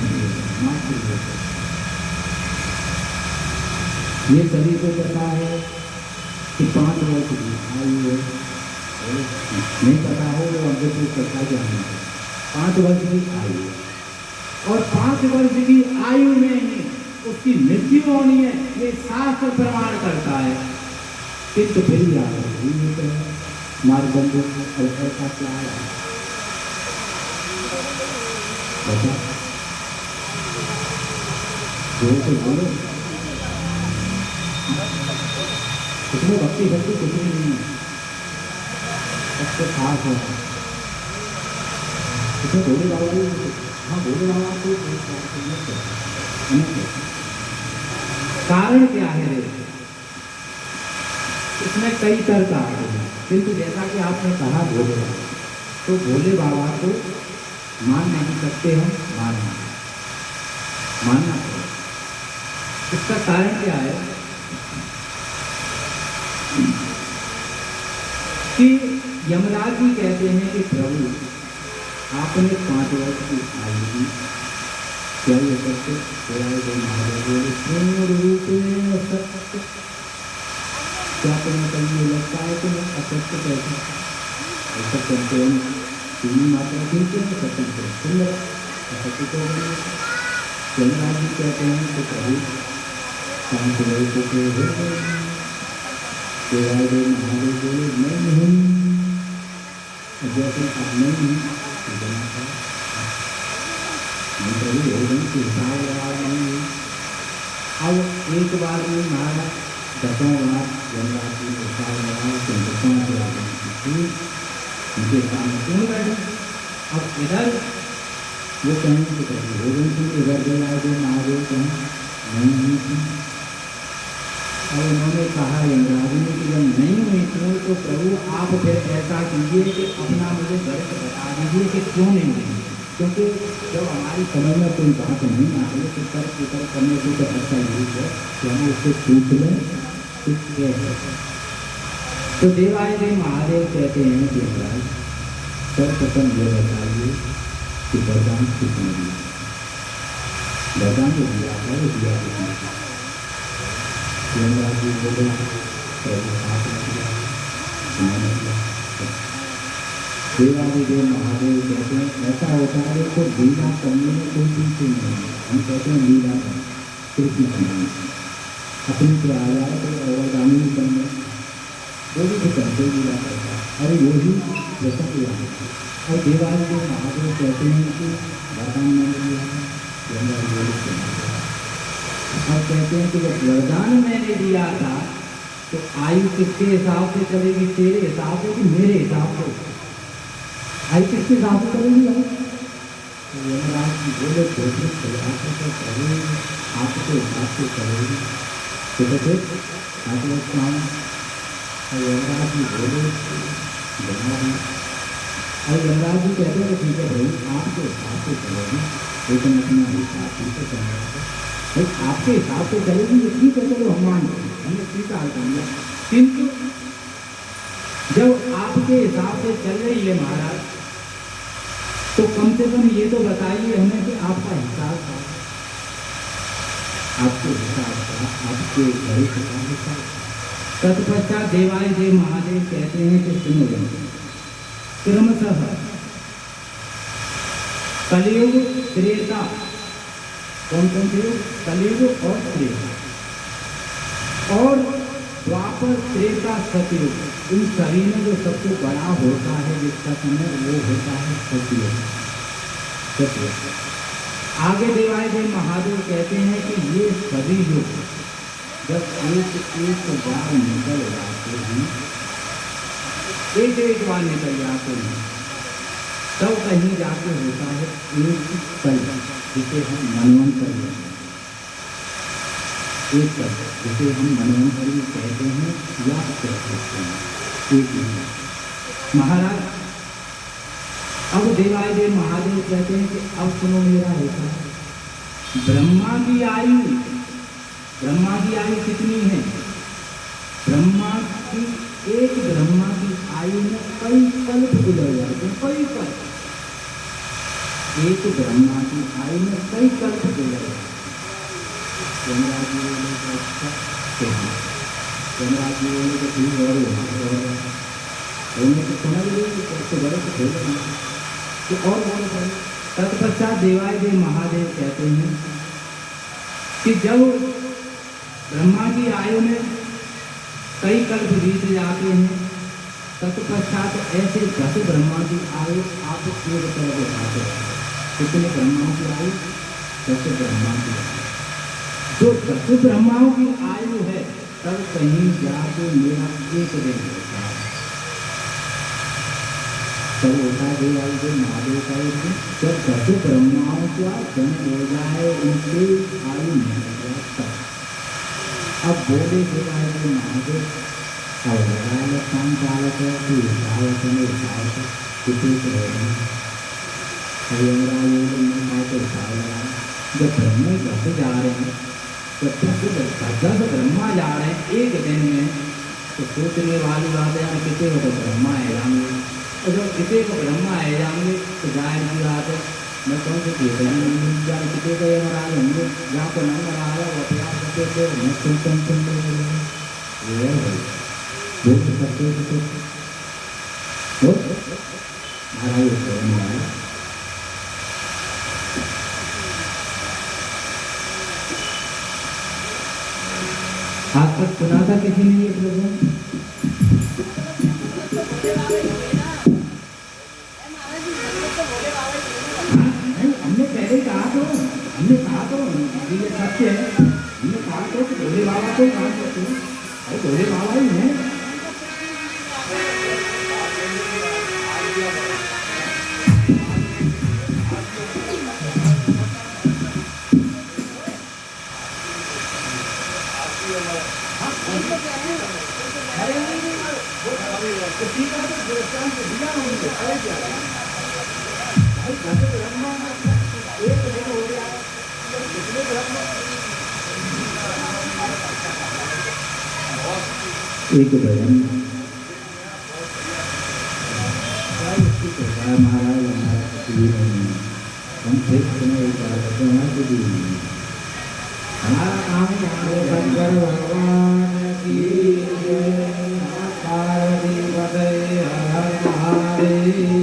ये सभी को पता है कि 5 वर्ष की आयु है, नहीं पता हो वो अग्रपुर कथा जानना है। 5 वर्ष की आयु और 5 वर्ष की आयु में ही उसकी मृत्यु होनी है, ये शास्त्र प्रमाण करता है। किंतु फिर भी आ रही मार्गबंधु और ऐसा क्या है तो बोलो, इसमें भक्ति भक्ति कुछ भी नहीं है, सबसे खास है इसमें भोले बाबा। हाँ भोले बाबा को कारण क्या है, इसमें कई तर्क आ रहे हैं, किंतु जैसा कि आपने कहा भोले बाबा, तो भोले बाबा को मान नहीं सकते हम, मानना पड़ेगा। इसका कारण क्या है कि यमराज जी कहते हैं कि प्रभु आपने 5 वर्ष की आयु दी, क्या ये सत्य पूर्ण रूप में सत्य, क्या तुम्हें कभी लगता है कि मैं असत्य कैसे असत्य तीन मात्रा सुनते हैं, सत्य को सुंदर असत्य को यमराज जी कहते हैं कि प्रभु 5 वर्ष के हो गए, महादेव बोले मैं नहीं, जैसे आप नहीं प्रभु भोजन के हिसाब लगा नहीं। अब एक बार में महाराज 10 बार यमराज जी ने हिसाब लगाया तो 5 उनके सामने क्यों बैठे। अब इधर वो कहेंगे कि प्रभु भोजन के इधर गया जो महादेव कहें नहीं थी। और उन्होंने कहा यमराज ने कि जब नहीं हुई क्यों, तो प्रभु आप फिर ऐसा कीजिए कि अपना मुझे गणित बता दीजिए कि क्यों नहीं हुई, क्योंकि जब हमारी समझ में कोई बात नहीं आ रही तो तर्क वितर्क करने से तो अच्छा नहीं है कि हम उससे पूछ लें कि क्या है। तो देवादिदेव महादेव कहते हैं कि यमराज सर्वप्रथम ये बताइए कि वरदान किसने दिया, वरदान जो दिया था वो दिया किसने। यमराज जी बोले प्रभु आपने दिया, मैंने दिया। देवादिदेव महादेव कहते हैं ऐसा होता है तो लीला करने में कोई पीछे नहीं है। हम कहते हैं लीला कर कृष्ण करने अपनी से आ जाए तो अवरदानी करने वो भी तो करते लीला करता है। अरे वही जैसा कि और देवादिदेव महादेव कहते हैं कि वरदान मैंने दिया था, यमराज और कहते हैं कि जब वरदान मैंने दिया था तो आयु किसके हिसाब से चलेगी, तेरे हिसाब से कि मेरे हिसाब से, आयु किसके हिसाब से चलेगी भाई। तो यमराज जी बोले आपके हिसाब से चलेगी तो फिर आप लोग काम। और यमराज जी बोले और यमराज जी कहते हैं ठीक है भाई आपके हिसाब से चलेगी, लेकिन अपना हिसाब से चलेगा भाई, आपके हिसाब से चलेगी ये ठीक है, चलो हम मान हमने स्वीकार कर लिया। किंतु जब आपके हिसाब से चल रही है महाराज तो कम से कम ये तो बताइए हमें कि आपका हिसाब था, आपके हिसाब था, आपके घर का हिसाब। तत्पश्चात देवादिदेव महादेव कहते हैं कि सुनो क्रमशः कलियुग त्रेता, कौन कौन थे कलियुग और त्रेता, और द्वापर त्रेता सतयुग, इन सभी में जो सबसे बड़ा होता है जिसका समय वो होता है सतयुग। आगे देवादिदेव महादेव कहते हैं कि ये सभी युग जब एक बार निकल जाते हैं, एक बार निकल जाते हैं, तब कहीं जाके होता है एक कल, जिसे हम मनवंतरी, एक कल जिसे हम मनवंतरी कहते हैं या कह सकते हैं एक ही। महाराज अब देवादिदेव महादेव कहते हैं कि अब सुनो मेरा हिस्सा, ब्रह्मा की आयु कितनी है, ब्रह्मा की आयु में कई कल्प गुजर जाते हैं, कई कल्प, एक ब्रह्मा की आयु में कई कल्प गुजर जाते हैं। यमराज जी बोले तो ठीक और उन्हें तो समझ गए कि सबसे बड़े तो खेल तो और बड़े तत्पश्चात देवादिदेव महादेव कहते हैं कि जब ब्रह्मा की आयु में कई कल्प बीत जाते हैं, तत्पश्चात ऐसे 10 ब्रह्मा की आयु आप एक तरफ उठाते हैं। कितने ब्रह्माओं की आयु? 10 ब्रह्मा की आयु। जो 10 ब्रह्माओं की आयु है, तब कहीं जाके मेरा एक दिन होता है। तब होता है देवादिदेव महादेव का एक दिन, जब 10 ब्रह्माओं का जन्म हो जाए, उनकी आयु नहीं हो जाए तब। अब बोले देवादिदेव महादेव अब लगाए काम चालक है कि उठावत में उठावत किसी को जब ब्रह्म घट जा रहे हैं, जब 10 ब्रह्मा जा रहे हैं एक दिन में, तो सोचने वाली बात है किसी को तो ब्रह्मा है जाएंगे, और जब किसी को ब्रह्मा है जाएंगे तो जाहिर की बात है मैं कौन से किसी को ये मरा होंगे, जहाँ को नहीं मरा है वो अपने आप करते थे, मैं ये बोल सकते महाराज आज तक सुना था किसी ने ये प्रश्न? हमने पहले कहा तो ये सत्य है। हमने कहा तो भोले बाबा को कहा करते हैं, अरे भोले बाबा ही है। एक भजन महाराज हम फिर हमारा काम शंकर भगवान की पार्वती पदे हर हरे।